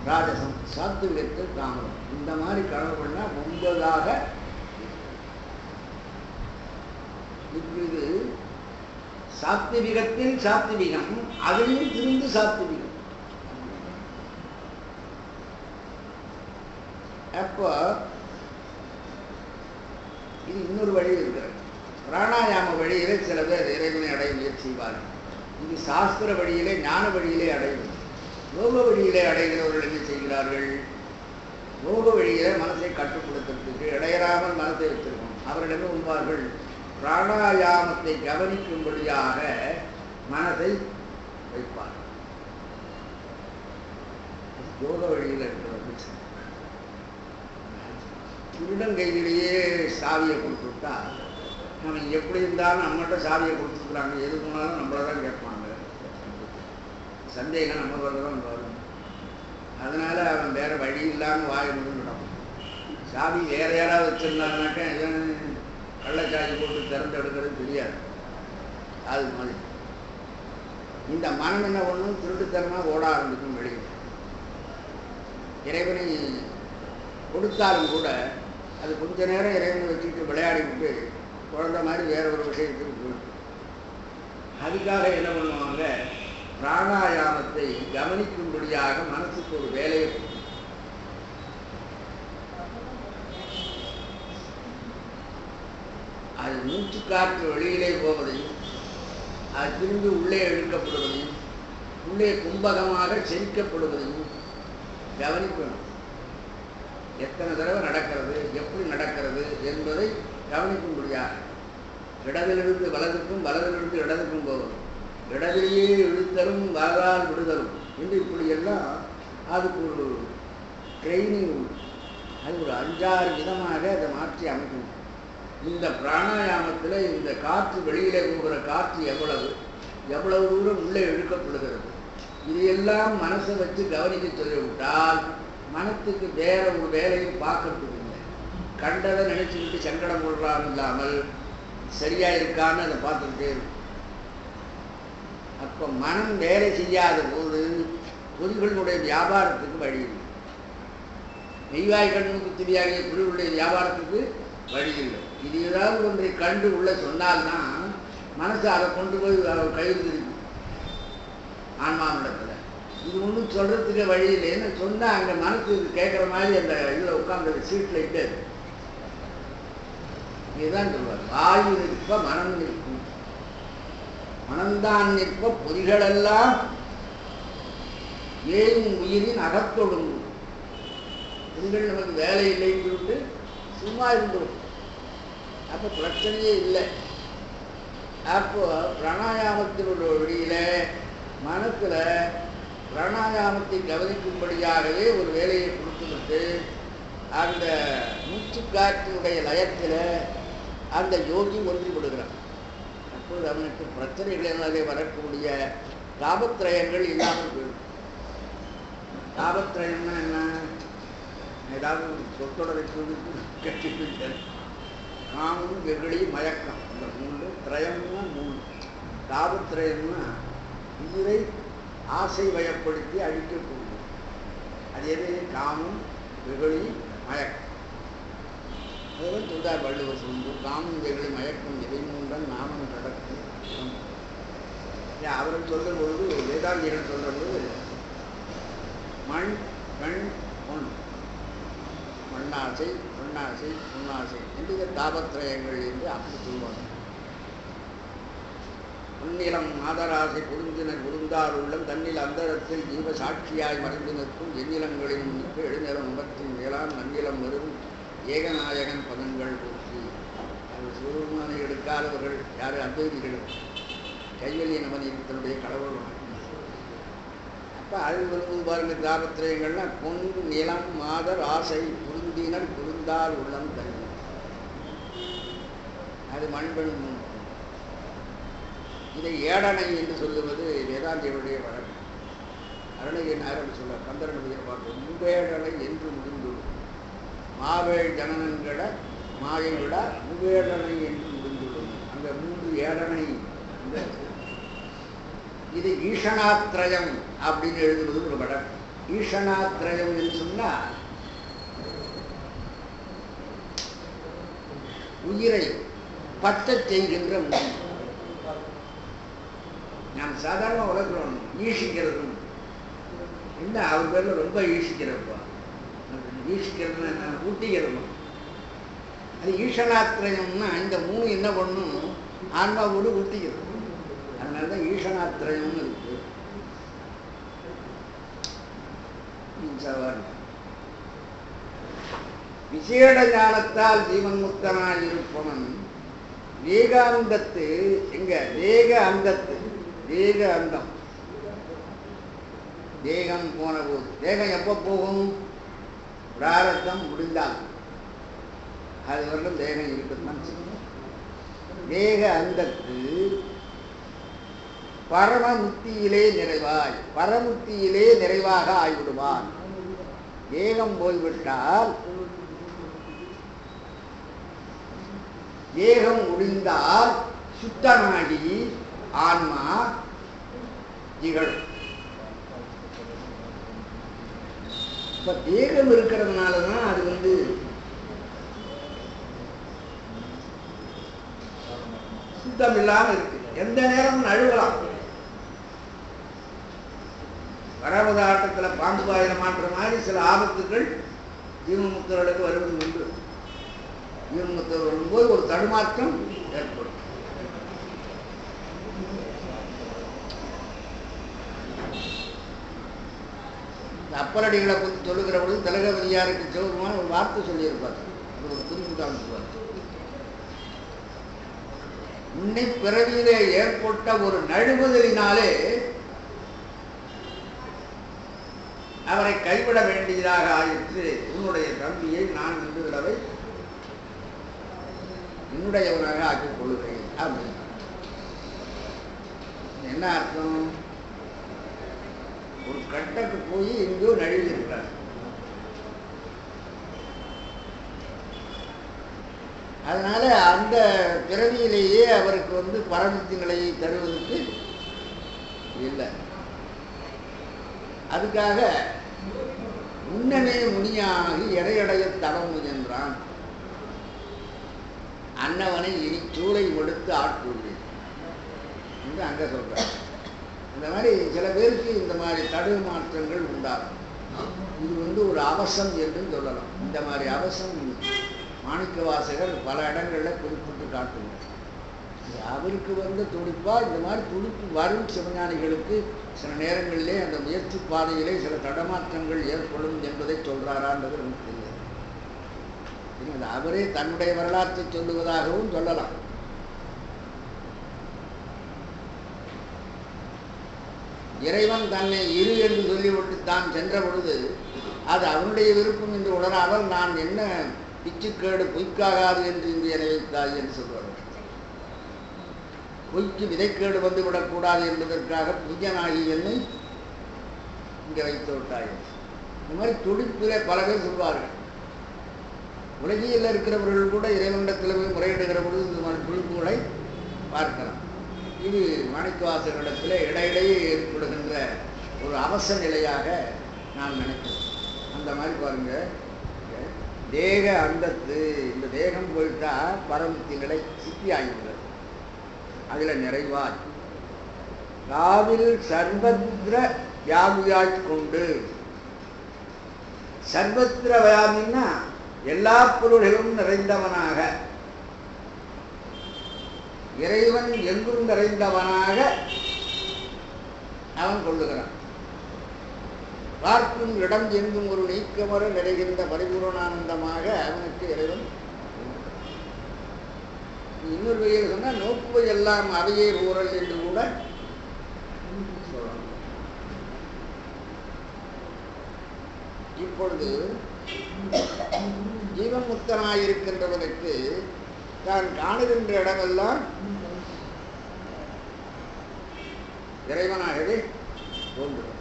ராஜசம், சாத்திவிகத்தில் தாமசம், இந்த மாதிரி கணக்கு பண்ணா 9ஆக. இது சாத்திவிகத்தில் சாத்திவிகம், அதிலும் திருந்து சாத்திவிகம். அப்போ இது இன்னொரு வழி இருக்கிறது. பிராணாயாம வழியிலே சில பேர் இறைவனை அடைய முயற்சி செய்வார்கள். இது சாஸ்திர வழியிலே, ஞான வழியிலே அடைவது. யோக வழியிலே அடைகிறவர்கள் என்ன செய்கிறார்கள்? யோக வழியிலே மனசை கட்டுப்படுத்துறதுக்கு இடையறாமல் மனசை வச்சிருக்கணும். அவர்கள் என்ன உண்பார்கள்? பிராணாயாமத்தை கவனிக்கும்படியாக மனதை வைப்பார்கள். யோக வழியில் இருக்கிறது. திருடன் கையிலேயே சாவியை கொடுத்துட்டா நம்ம எப்படி இருந்தாலும் நம்மகிட்ட சாவியை கொடுத்துருக்குறாங்க, எது போனாலும் நம்மளை தான் கேட்பாங்க. சந்தேகம் நம்ம தான் வரும். அதனால அவன் வேற வழி இல்லாமல் வாயை முடிஞ்சிடும். சாவி வேற யாராவது வச்சிருந்தாங்கனாக்கா கள்ளச்சாவி போட்டு திறந்து எடுக்கிறது தெரியாது. அது மாதிரி இந்த மனம் என்ன ஒன்றும் திருட்டுத்தனமாக ஓட ஆரம்பிக்கும் வெளியே. இறைவனை கொடுத்தாலும் கூட அது கொஞ்ச நேரம் இறைவனை வச்சுட்டு விளையாடிக்கிட்டு குழந்தை மாதிரி வேற ஒரு விஷயத்துக்கு போயிட்டு, அதுக்காக என்ன பண்ணுவாங்க, பிராணாயாமத்தை கவனிக்கும்படியாக மனசுக்கு ஒரு வேலையை கொடுக்கும். அது மூச்சு காற்று வெளியிலே போவதையும் அது திரும்பி உள்ளே இழுக்கப்படுவதையும் உள்ளே கும்பகமாக செரிக்கப்படுவதையும் கவனிக்கணும். எத்தனை தடவை நடக்கிறது, எப்படி நடக்கிறது என்பதை கவனிக்கும்படியாக இடதிலிருந்து வலதுக்கும் வலதிலிருந்து இடதுக்கும் போவதும் இடதிலேயே இழுத்தலும் வலதால் விடுதலும் என்று இப்படியெல்லாம் அதுக்கு ஒரு ட்ரைனிங் உண்டு. அது ஒரு 5-6 விதமாக அதை மாற்றி அமைக்கணும். இந்த பிராணாயாமத்தில் இந்த காற்று வெளியிலே போகிற காற்று எவ்வளவு தூரம் உள்ளே இழுக்கப்படுகிறது, இதையெல்லாம் மனசை வச்சு கவனிக்க சொல்லிவிட்டால் மனத்துக்கு வேற ஒரு வேலையும் பார்க்கறதுக்கு இல்லை. கண்டதை நினைச்சுக்கிட்டு சங்கடம் கொள்றான் இல்லாமல் சரியா இருக்கான்னு அதை பார்த்துக்கிட்டே இருக்கும். அப்போ மனம் வேலை செய்யாத போது பொறிகளுடைய வியாபாரத்துக்கு வழி இல்லை. நெய்வாய் கண்ணுக்கு தெரியாத பொறிகளுடைய வியாபாரத்துக்கு வழி இல்லை. இது ஏதாவது ஒன்றை கண்டு உள்ள சொன்னால்தான் மனசு அதை கொண்டு போய் கையில் திருப்பி ஆன்மாவிடத்தில். இது ஒன்றும் சொல்றதுக்கு வழி இல்லைன்னு சொன்னால் அங்கே மனசு கேட்குற மாதிரி அந்த இதில் உட்காந்து சீட்டில் இட்டு இதுதான் சொல்வார். வாயு நிற்ப மனம் நிற்கும், மனம்தான் நிற்ப பொறிகளெல்லாம் ஏயும் உயிரின் அகத்தொடுங்கும். பொறிகள் நமக்கு வேலை இல்லைன்னு சொல்லிட்டு சும்மா இருந்துடும், அப்போ பிரச்சனையே இல்லை. அப்போ பிராணாயாமத்தினுடைய வழியில மனசுல பிராணாயாமத்தை கவனிக்கும்படியாகவே ஒரு வேலையை கொடுத்துவிட்டு அந்த மூச்சு காற்றினுடைய லயத்தில் அந்த யோகி ஒன்றிவிடுகிறான். அப்போது அவனுக்கு பிரச்சனைகளினாலே வரக்கூடிய தாபத்திரயங்கள் இல்லாமல் போயிடும். தாபத்திரயம்னா என்ன, ஏதாவது சொத்தொடரை கட்டிவிட்டது. காமம், வெகுளி, மயக்கம், அந்த 3 திரயம்னா 3. தாபத்திரயம்னா உயிரை ஆசை வயப்படுத்தி அழிக்கக்கூடிய அது எது, காமம், வெகுளி, மயக்கம். அதுதான் சொல்றார் வள்ளுவர் சொல்லு, காமம், வெகுளி, மயக்கம் எதை 3 நாமம் கடக்கும். அவர்கள் சொல்ற பொழுது, வேதாந்திகள் சொல்ற பொழுது மண், பெண், பொன், மண்ணாசை, பொன்னாசை, பொன்னாசை என்று தாபத்திரயங்கள் என்று அப்படி சொல்வாங்க. உன்னிலம் மாதராசை பொருந்தினர் பொருந்தார் உள்ளம் தன்னில் அந்தரத்தில் ஜீவ சாட்சியாய் மறைந்து நிற்கும் எண்ணிலங்களின் முன்னிற்கு எழுநிலம் முகத்தின் மேலான் நன்னிலம் வரும் ஏகநாயகன் பதங்கள் போற்றி. அவர் சிவபெருமானை எடுக்காதவர்கள் யார், அத்வைதிகள், கைவல்லிய நமனியத்தினுடைய கடவுள். அப்போ அது வருவது பாருங்க, தாபத்திரயங்கள்லாம் பொன், நிலம், மாதர், ஆசை, பொருந்தினர் பொருந்தார் உள்ளம் தன்னில். அது மண்பெண். இதை ஏடனை என்று சொல்லுவது வேதாந்திகளுடைய வழக்கு. அருணகிரி நாயர் சொல்ல கந்தரனுடைய பாட்டு, முவேடனை என்று முடிந்துள்ளது மாவேள் ஜனனங்கள மாயை விட முவேடனை என்று முடிந்துள்ளது. அந்த 3 ஏடனை. இது ஈஷணாத்திரயம் அப்படின்னு எழுதுவது ஒரு வழக்கு. ஈஷணாத்திரயம் என்று சொன்னால் உயிரை பற்றச் செய்கின்ற மூன்று. நாம் சாதாரண உலகம் ஈஷிக்கிறதும் என்ன, அவர் பேர்ல ரொம்ப ஈஷிக்கிறப்பா. ஈஷிக்கிறதுன்னு என்ன, ஊட்டிக்கிறதும். அது ஈஷணாத்திரயம்னா இந்த 3 என்ன பண்ணும், ஆன்மாவோடு ஊட்டிக்கிறது. அதனாலதான் ஈஷணாத்திரயம்னு இருக்கு. விசேட ஞானத்தால் ஜீவன் முக்தனாய் இருப்பவன் வேகாந்தத்து, எங்க வேக அந்தத்து, வேக அந்தம், தேகம் போன போது. தேகம் எப்போ போகும், பிராரத்தம் முடிந்தால். அது வரலும் தேகம் இருக்கத்தான் செய்யும். வேக அந்தத்து பரமமுக்தியிலே நிறைவாய், பரமுக்தியிலே நிறைவாக ஆய்விடுவான். தேகம் போய்விட்டால், தேகம் முடிந்தால் சுத்தமாகி ஆன்மா திகழும். இப்ப தேகம் இருக்கிறதுனாலதான் அது சுத்தம் இல்லாம இருக்கு. எந்த நேரமும் நழுவலாம். வராபத ஆட்டத்துல பாம்பு பாயில மாற்ற மாதிரி சில ஆபத்துகள் ஜீவன்முக்தர்களுக்கு வருவது உண்டு. ஜீவன்முக்தர் வரும்போது ஒரு தடுமாற்றம் ஏற்படும். அப்பரடிகளை பற்றி சொல்லுகிற பொழுது திலகவதியாருக்கு சிவபெருமான ஒரு வார்த்தை சொல்லியிருப்பார். அது ஒரு குறிப்பு காமிச்சுவார். முன்னே பிறவியிலே ஏற்பட்ட ஒரு நழுவுதலினாலே அவரை கைவிட வேண்டியதாக ஆயிற்று. உன்னுடைய தம்பியை நான் இன்று தடவை என்னுடையவனாக ஆக்கிக் கொள்கிறேன் அப்படின்னு. என்ன அர்த்தம்? ஒரு கட்டக்கு போய் எங்கோ நழுவி இருக்கிறார். அதனால அந்த பிறவியிலேயே அவருக்கு பரமத்தி நிலையை தருவதற்கு இல்லை. அதுக்காக முன்னமே முனியாகி எடையடைய தவம் முயன்றான். அன்னவனை இனி சூளை கொடுத்து ஆட்கொள்வேன் என்று அங்க சொல்றார். இந்த மாதிரி சில பேருக்கு இந்த மாதிரி தடுமாற்றங்கள் உண்டாகும். இது ஒரு அவசம் என்று சொல்லலாம். இந்த மாதிரி அவசம் மாணிக்கவாசகர் பல இடங்கள்ல குறிப்பிட்டு காட்டுவார். அவருக்கு துடிப்பா இந்த மாதிரி துடிப்பு வரும் சிவஞானிகளுக்கு சில நேரங்களிலே அந்த முயற்சி பாதையிலே சில தடமாற்றங்கள் ஏற்படும் என்பதை சொல்றாரான்றது நமக்கு தெரியாது. அவரே தன்னுடைய வரலாற்றை சொல்லுவதாகவும் சொல்லலாம். இறைவன் தன்னை இரு என்று சொல்லிவிட்டு தான் சென்ற பொழுது அது அவனுடைய விருப்பம் என்று உணராமல் நான் என்ன பிச்சுக்கேடு பொய்க்காகாது என்று இங்கு என்னை வைத்தாய் என்று சொல்வார்கள். பொய்க்கு விதைக்கேடு வந்துவிடக்கூடாது என்பதற்காக புய்யனாகி என்னை இங்கே வைத்து விட்டாய். இந்த மாதிரி துடிப்பிலே பல பேர் சொல்வார்கள். உலகியில் இருக்கிறவர்கள் கூட இறைவனிடத்தில் போய் முறையிடுகிற பொழுது இந்த மாதிரி துடிப்புகளை பார்க்கலாம். இது மாணிக்கவாசகரிடத்தில் இடையிடையே ஏற்படுகின்ற ஒரு அவசர நிலையாக நான் நினைக்கிறேன். அந்த மாதிரி பாருங்க, தேக அந்தத்து இந்த தேகம் போயிட்டா பரமத்தி நிலை சித்தி ஆகிவிடுறது. அதுல நிறைவாய் காவில் சர்வத்திர வியாபியாய் கொண்டு, சர்வத்திர வியாபின்னா எல்லா பொருள்களும் நிறைந்தவனாக, இறைவன் எங்கும் நிறைந்தவனாக அவன் கொள்ளுகிறான். பார்க்கும் இடம் எங்கும் ஒரு நீக்கமர நிறைகின்ற பரிபூரணானந்தமாக அவனுக்கு இறைவன். இன்னொரு வகையில் சொன்னால் நோக்குவை எல்லாம் அவையே ஊரல் என்று கூட சொல்லலாம். இப்பொழுது ஜீவன்முக்தனாயிருக்கின்றவனுக்கு தான் காணுகின்ற இடமெல்லாம் இறைவனாகவே தோன்றும்.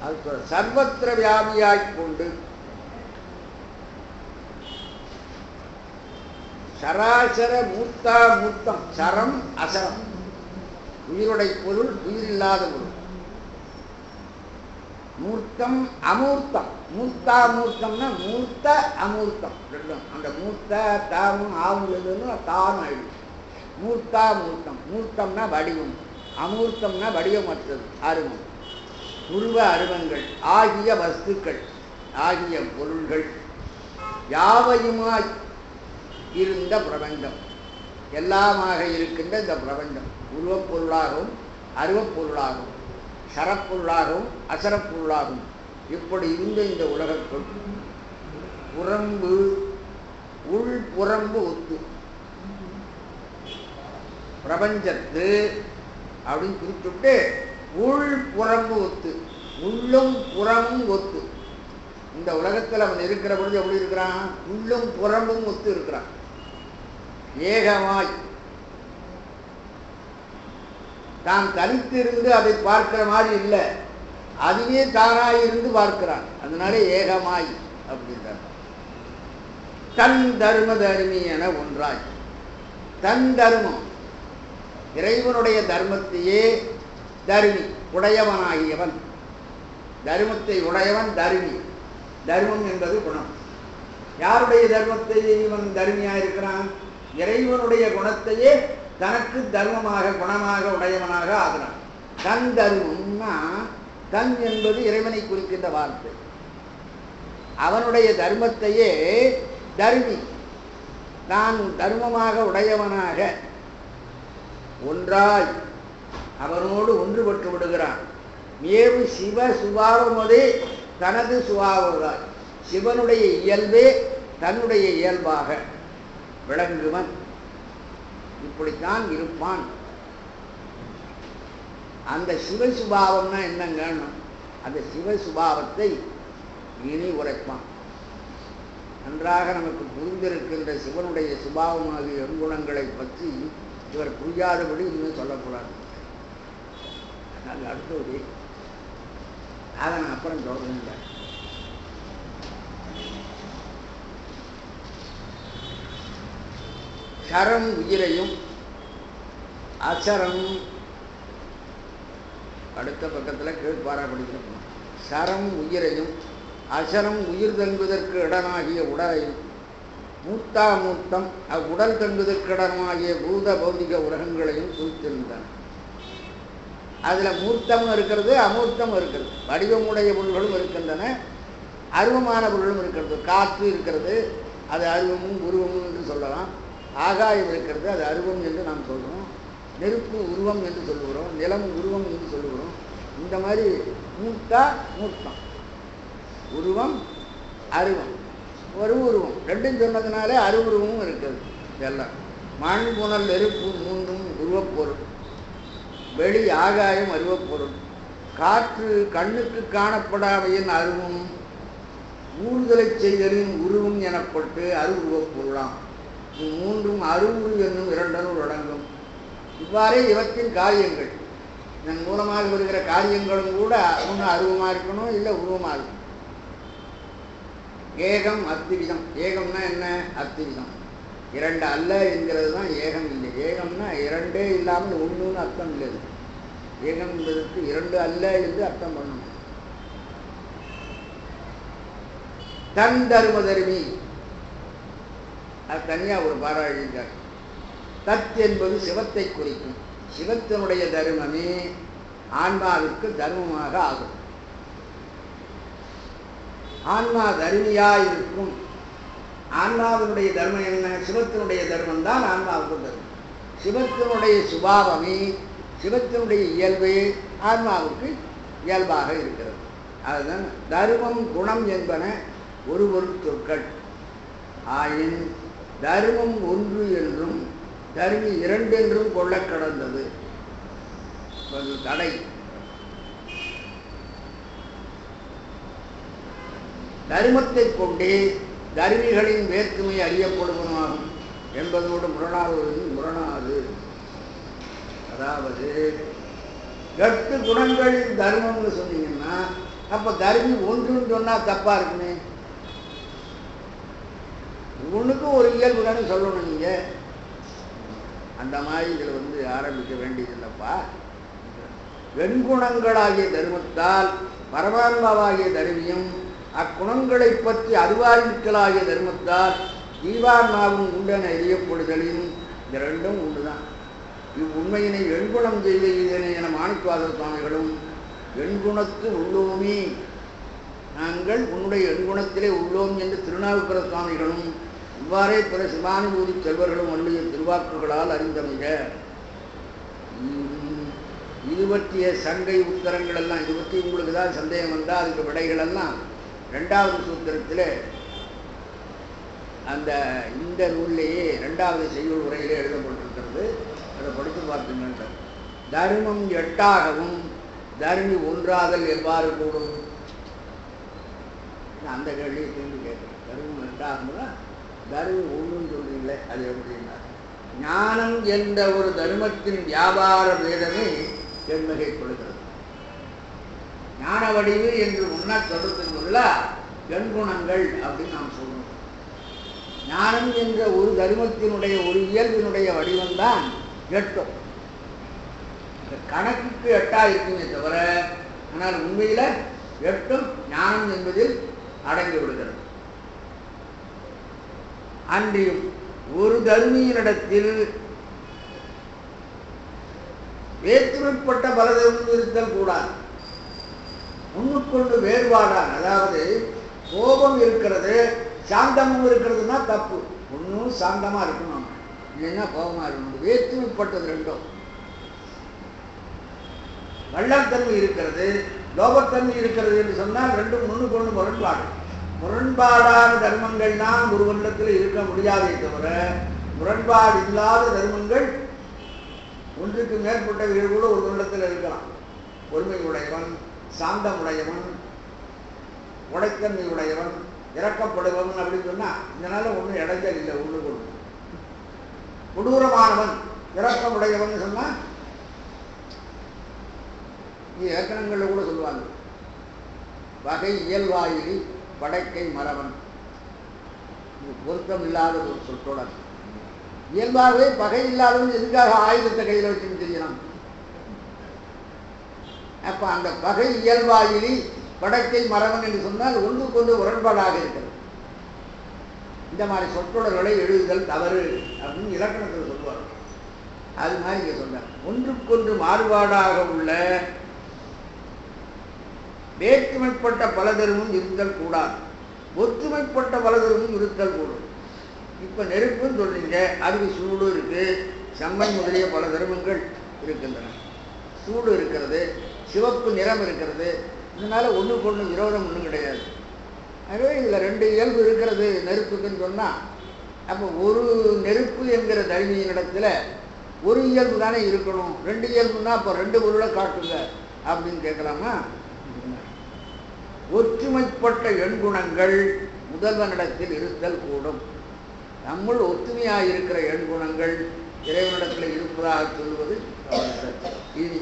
அது சர்வத்திர வியாபியாய் கொண்டு சராசர மூர்த்தா மூர்த்தம், சரம் அசரம், உயிருடைய பொருள் உயிரில்லாத பொருள், மூர்த்தம் அமூர்த்தம். மூர்த்தா மூர்த்தம்னா மூர்த்த அமூர்த்தம் ரெண்டும். அந்த மூர்த்த தாமும் ஆவுன்னு தான் ஆயிடும். மூர்த்தா மூர்த்தம். மூர்த்தம்னா வடிவம், அமூர்த்தம்னா வடிவமற்றது அருவம். உருவ அருவங்கள் ஆகிய வஸ்துக்கள் ஆகிய பொருள்கள் யாவையுமாய் இருந்த பிரபஞ்சம், எல்லாமாக இருக்கின்ற இந்த பிரபஞ்சம் உருவப்பொருளாகவும் அருவப்பொருளாகவும் சரப்பொருளாகவும் அசரப்பொருளாகவும் இப்படி இருந்த இந்த உலகத்துள் புறம்பு உள் புறம்பு ஒத்து பிரபஞ்சத்து அப்படின்னு குறிப்பிட்டு உள் புறம்பு ஒத்து, உள்ளும் புறமும் ஒத்து. இந்த உலகத்தில் அவன் இருக்கிற பொழுது எப்படி இருக்கிறான்? உள்ளும் புறம்பும் ஒத்து இருக்கிறான். ஏகமாய் தான் தனித்திருந்து அதை பார்க்கிற மாதிரி இல்லை, அதுவே தானாயிருந்து பார்க்கிறான். அதனால ஏகமாய் அப்படின்றார். தன் தர்ம தர்மி என ஒன்றாய். தன் தர்மம் இறைவனுடைய தர்மத்தையே தர்மி, உடையவனாகியவன். தர்மத்தை உடையவன் தர்மி. தர்மம் என்பது குணம். யாருடைய தர்மத்தை இவன் தர்மியாக இருக்கிறான்? இறைவனுடைய குணத்தையே தனக்கு தர்மமாக குணமாக உடையவனாக ஆகிறான். தன் தர்மம்னா, தன் என்பது இறைவனை குறிக்கின்ற வார்த்தை. அவனுடைய தர்மத்தையே தர்மி, தான் தர்மமாக உடையவனாக ஒன்றாய் அவனோடு ஒன்றுபட்டு விடுகிறான். மேவு சிவ சுபாவமதே தனது சுபாவதாய், சிவனுடைய இயல்பே தன்னுடைய இயல்பாக விளங்குவன். இப்படித்தான் இருப்பான். அந்த சிவசுபாவம்னா என்னங்க? அந்த சிவசுபாவத்தை இனி உரைப்பான். நன்றாக நமக்கு புரிந்திருக்கின்ற சிவனுடைய சுபாவமாகிய எண்குணங்களை பற்றி இவர் புரியாதபடி இன்னும் சொல்லக்கூடாது. அது அடுத்தது, அதை நான் அப்புறம் சொல்றேன். சரம் உயிரையும் அசரம், அடுத்த பக்கத்தில் கீழ்பாரா படிக்கணும். சரம் உயிரையும் அசரம் உயிர் தங்குவதற்கு இடனாகிய உடலையும் மூர்த்தம் அவ்வுடல் தங்குவதற்கு இடமாகிய பூத பௌதிக உலகங்களையும் குறித்திருந்தன. அதில் மூர்த்தம் இருக்கிறது, அமூர்த்தம் இருக்கிறது. வடிவமுடைய பொருள்களும் இருக்கின்றன, அருவமான பொருளும் இருக்கிறது. காற்று இருக்கிறது, அது அருவமும் உருவமும் என்று சொல்லலாம். ஆகாயம் இருக்கிறது, அது அருவம் என்று நாம் சொல்கிறோம். நெருப்பு உருவம் என்று சொல்லுகிறோம், நிலம் உருவம் என்று சொல்லுகிறோம். இந்த மாதிரி மூர்த்தம், உருவம் அருவம், ஒரு உருவம் ரெண்டும் சொன்னதுனால அருவுருவமும் இருக்கிறது. இதெல்லாம் மண் புனல் நெருப்பு மூன்றும் உருவப்பொருள், வெளி ஆகாயம் அருவப்பொருள், காற்று கண்ணுக்கு காணப்படாமையின் அருவம், ஊறுதலை செய்தலின் உருவம் எனப்பட்டு அருவுருவப் பொருளாம். மூன்றும் அருவுரு என்னும் இரண்டனுள் அடங்கும். இவ்வாறே இவற்றின் காரியங்கள், இதன் மூலமாக வருகிற காரியங்களும் கூட ஒன்று அருவமாக இருக்கணும், இல்லை உருவமாக இருக்கணும். ஏகம் அத்திவிதம். ஏகம்னா என்ன? அத்திவிதம். இரண்டு அல்ல என்கிறது தான் ஏகம் இல்லை. ஏகம்னா இரண்டே இல்லாமல் ஒன்றுன்னு அர்த்தம் இல்லை. ஏகம் என்பதற்கு இரண்டு அல்ல என்று அர்த்தம் பண்ணணும். தன் தர்ம தர்மி, அது தனியாக ஒரு பாரா எழுதிட்டார். தத் என்பது சிவத்தை குறிக்கும். சிவத்தினுடைய தர்மமே ஆன்மாவிற்கு தர்மமாக ஆகும். ஆன்மா தர்மியாயிருக்கும். ஆன்மாவினுடைய தர்மம் என்ன? சிவத்தினுடைய தர்மம் தான் ஆன்மாவுக்கு தர்மம். சிவத்தினுடைய சுபாவமே, சிவத்தினுடைய இயல்பே ஆன்மாவுக்கு இயல்பாக இருக்கிறது. அதுதான் தர்மம் குணம் என்பன ஒரு சொற்கள் ஆயின் தர்மம் ஒன்று என்றும் தர்மி இரண்டு என்றும் கொள்ள கடந்தது. தடை. தர்மத்தை கொண்டே தர்மிகளின் வேற்றுமை அறியப்படுவனாகும் என்பதோடு முரணாது. அதாவது 8 குணங்களின் தர்மம்னு சொன்னீங்கன்னா, அப்ப தர்மி ஒன்றுன்னு சொன்னா தப்பா இருக்குமே. ஒன்றுக்கும் ஒரு இயல்பு தானே சொல்லணும். நீங்க அந்த மாதிரி இதில் ஆரம்பிக்க வேண்டியதில்லைப்பா. வெண்குணங்களாகிய தர்மத்தால் பரமாத்மாவாகிய தர்மியும், அக்குணங்களை பற்றி அறிவாளிக்கலாகிய தர்மத்தால் ஜீவான்மாவும் உண்டென அறியப்படுதலின் இந்த ரெண்டும் உண்டுதான். இவ்வுண்மையினை வெண்குணம் செய்த இதனை என மாணிக்கவாசக சுவாமிகளும், வெண்குணத்து உள்ளோமே, நாங்கள் உன்னுடைய வெண்குணத்திலே உள்ளோம் என்று திருநாவுக்கர சுவாமிகளும், இவ்வாறே பிற சிவானுபூதி செல்வர்களும் அன்றைய திருவாக்குகளால் அறிந்தமைக. இது பற்றிய சங்கை உத்தரங்கள் எல்லாம், இது பற்றி உங்களுக்கு தான் சந்தேகம் வந்தால் அதுக்கு விடைகள் எல்லாம் 2வது சூத்திரத்தில் அந்த இந்த நூல்லையே 2வது செய்யுள் உரையிலே எழுதப்பட்டிருக்கிறது. அதை படித்து பார்த்துங்க. தர்மம் 8ஆகவும் தர்மி ஒன்றாதல் எவ்வாறு கூடும்? அந்த கேள்வியை திரும்பி கேட்குறேன். தர்மம் 8ஆகும்னா தர்மி ஒன்றுன்னு சொல்றீங்களே, அது எப்படின்னா, ஞானம் என்ற ஒரு தர்மத்தின் வியாபார பேதமே எண்மிகைப்படுகிறது. ஞான வடிவு என்று முன்னர் சொல்றதுக்குள்ள எண்குணங்கள் அப்படின்னு நாம் சொல்லணும். ஞானம் என்ற ஒரு தர்மத்தினுடைய ஒரு இயல்பினுடைய வடிவம்தான் 8. கணக்குக்கு 8 இருக்குமே தவிர, ஆனால் உண்மையில 8 ஞானம் என்பதில் அடங்கி விடுகிறது. அன்றியும் ஒரு தர்மியினிடத்தில் வேற்றுமைப்பட்ட பல தர்மம் இருத்தல் கூடாது. ஒன்றுக்கொண்டு வேறுபாடான, அதாவது கோபம் இருக்கிறது சாந்தமும் இருக்கிறதுனா தப்பு. ஒன்றும் சாந்தமா இருக்கணும், இல்லைன்னா கோபமா இருக்கணும். வேற்றுமைப்பட்டது ரெண்டும். வள்ளத்தன்மை இருக்கிறது, லோபத்தன்மை இருக்கிறது என்று சொன்னால் ரெண்டும் ஒன்றுக்கொண்டு முரண்பாடு. முரண்பாடான தர்மங்கள் தான் ஒரு வருடத்தில் இருக்க முடியாதே தவிர, முரண்பாடு இல்லாத தர்மங்கள் ஒன்றுக்கு மேற்பட்டவர்கள் கூட ஒரு வருடத்தில் இருக்கலாம். பொறுமை உடையவன், சாந்தம் உடையவன், உடைத்தன்மை உடையவன், இறக்கப்படுபவன் அப்படின்னு சொன்னா இதனால ஒன்றும் இடைஞ்சல் இல்லை. ஒன்று கொண்டு கொடூரமானவன், இறக்கம் உடையவன் சொன்னா இலக்கணங்கள்ல கூட சொல்லுவாங்க. வகை இயல்வாயிரி படைக்கை மறவன். இது பொருத்தம் இல்லாத ஒரு சொற்றொடர். இயல்பாகவே பகை இல்லாதவன் எதுக்காக ஆயுதத்தை கையில் வச்சுன்னு தெரியலாம்? அப்ப அந்த பகை இயல்பாயிரி படைக்கை மறவன் என்று சொன்னால் ஒன்றுக்கு ஒன்று முரண்பாடாக இருக்கிறது. இந்த மாதிரி சொற்றொடர்களை எழுதுதல் தவறு அப்படின்னு இலக்கணத்தில் சொல்லுவார். அது மாதிரி இங்க சொன்னார். ஒன்றுக்கொன்று மாறுபாடாக உள்ள வேற்றுமைப்பட்ட பல தர்மம் இருத்தல் கூடாது, ஒற்றுமைப்பட்ட பல தர்மம் இருத்தல் கூடும். இப்ப நெருப்புன்னு சொல்றீங்க, அதுக்கு சூடு இருக்கு, செம்மை முதலிய பல தர்மங்கள் இருக்கின்றன. சூடு இருக்கிறது, சிவப்பு நிறம் இருக்கிறது, இதனால ஒன்றுக்கு ஒன்று விரோதம் ஒன்றும் கிடையாது. ஆகவே இதுல 2 இயல்பு இருக்கிறது நெருப்புக்குன்னு சொன்னா, அப்போ ஒரு நெருப்பு என்கிற தர்மியினிடத்துல ஒரு இயல்பு தானே இருக்கணும். 2 இயல்புன்னா அப்போ 2 பொருளை காட்டுங்க அப்படின்னு கேட்கலாமா? ஒற்றுமைப்பட்ட எண்குணங்கள் முதல்வனிடத்தில் இருத்தல் கூடும். நம்முள் ஒற்றுமையாக இருக்கிற எண்குணங்கள் இறைவனிடத்தில் இருப்பதாக சொல்வது இது.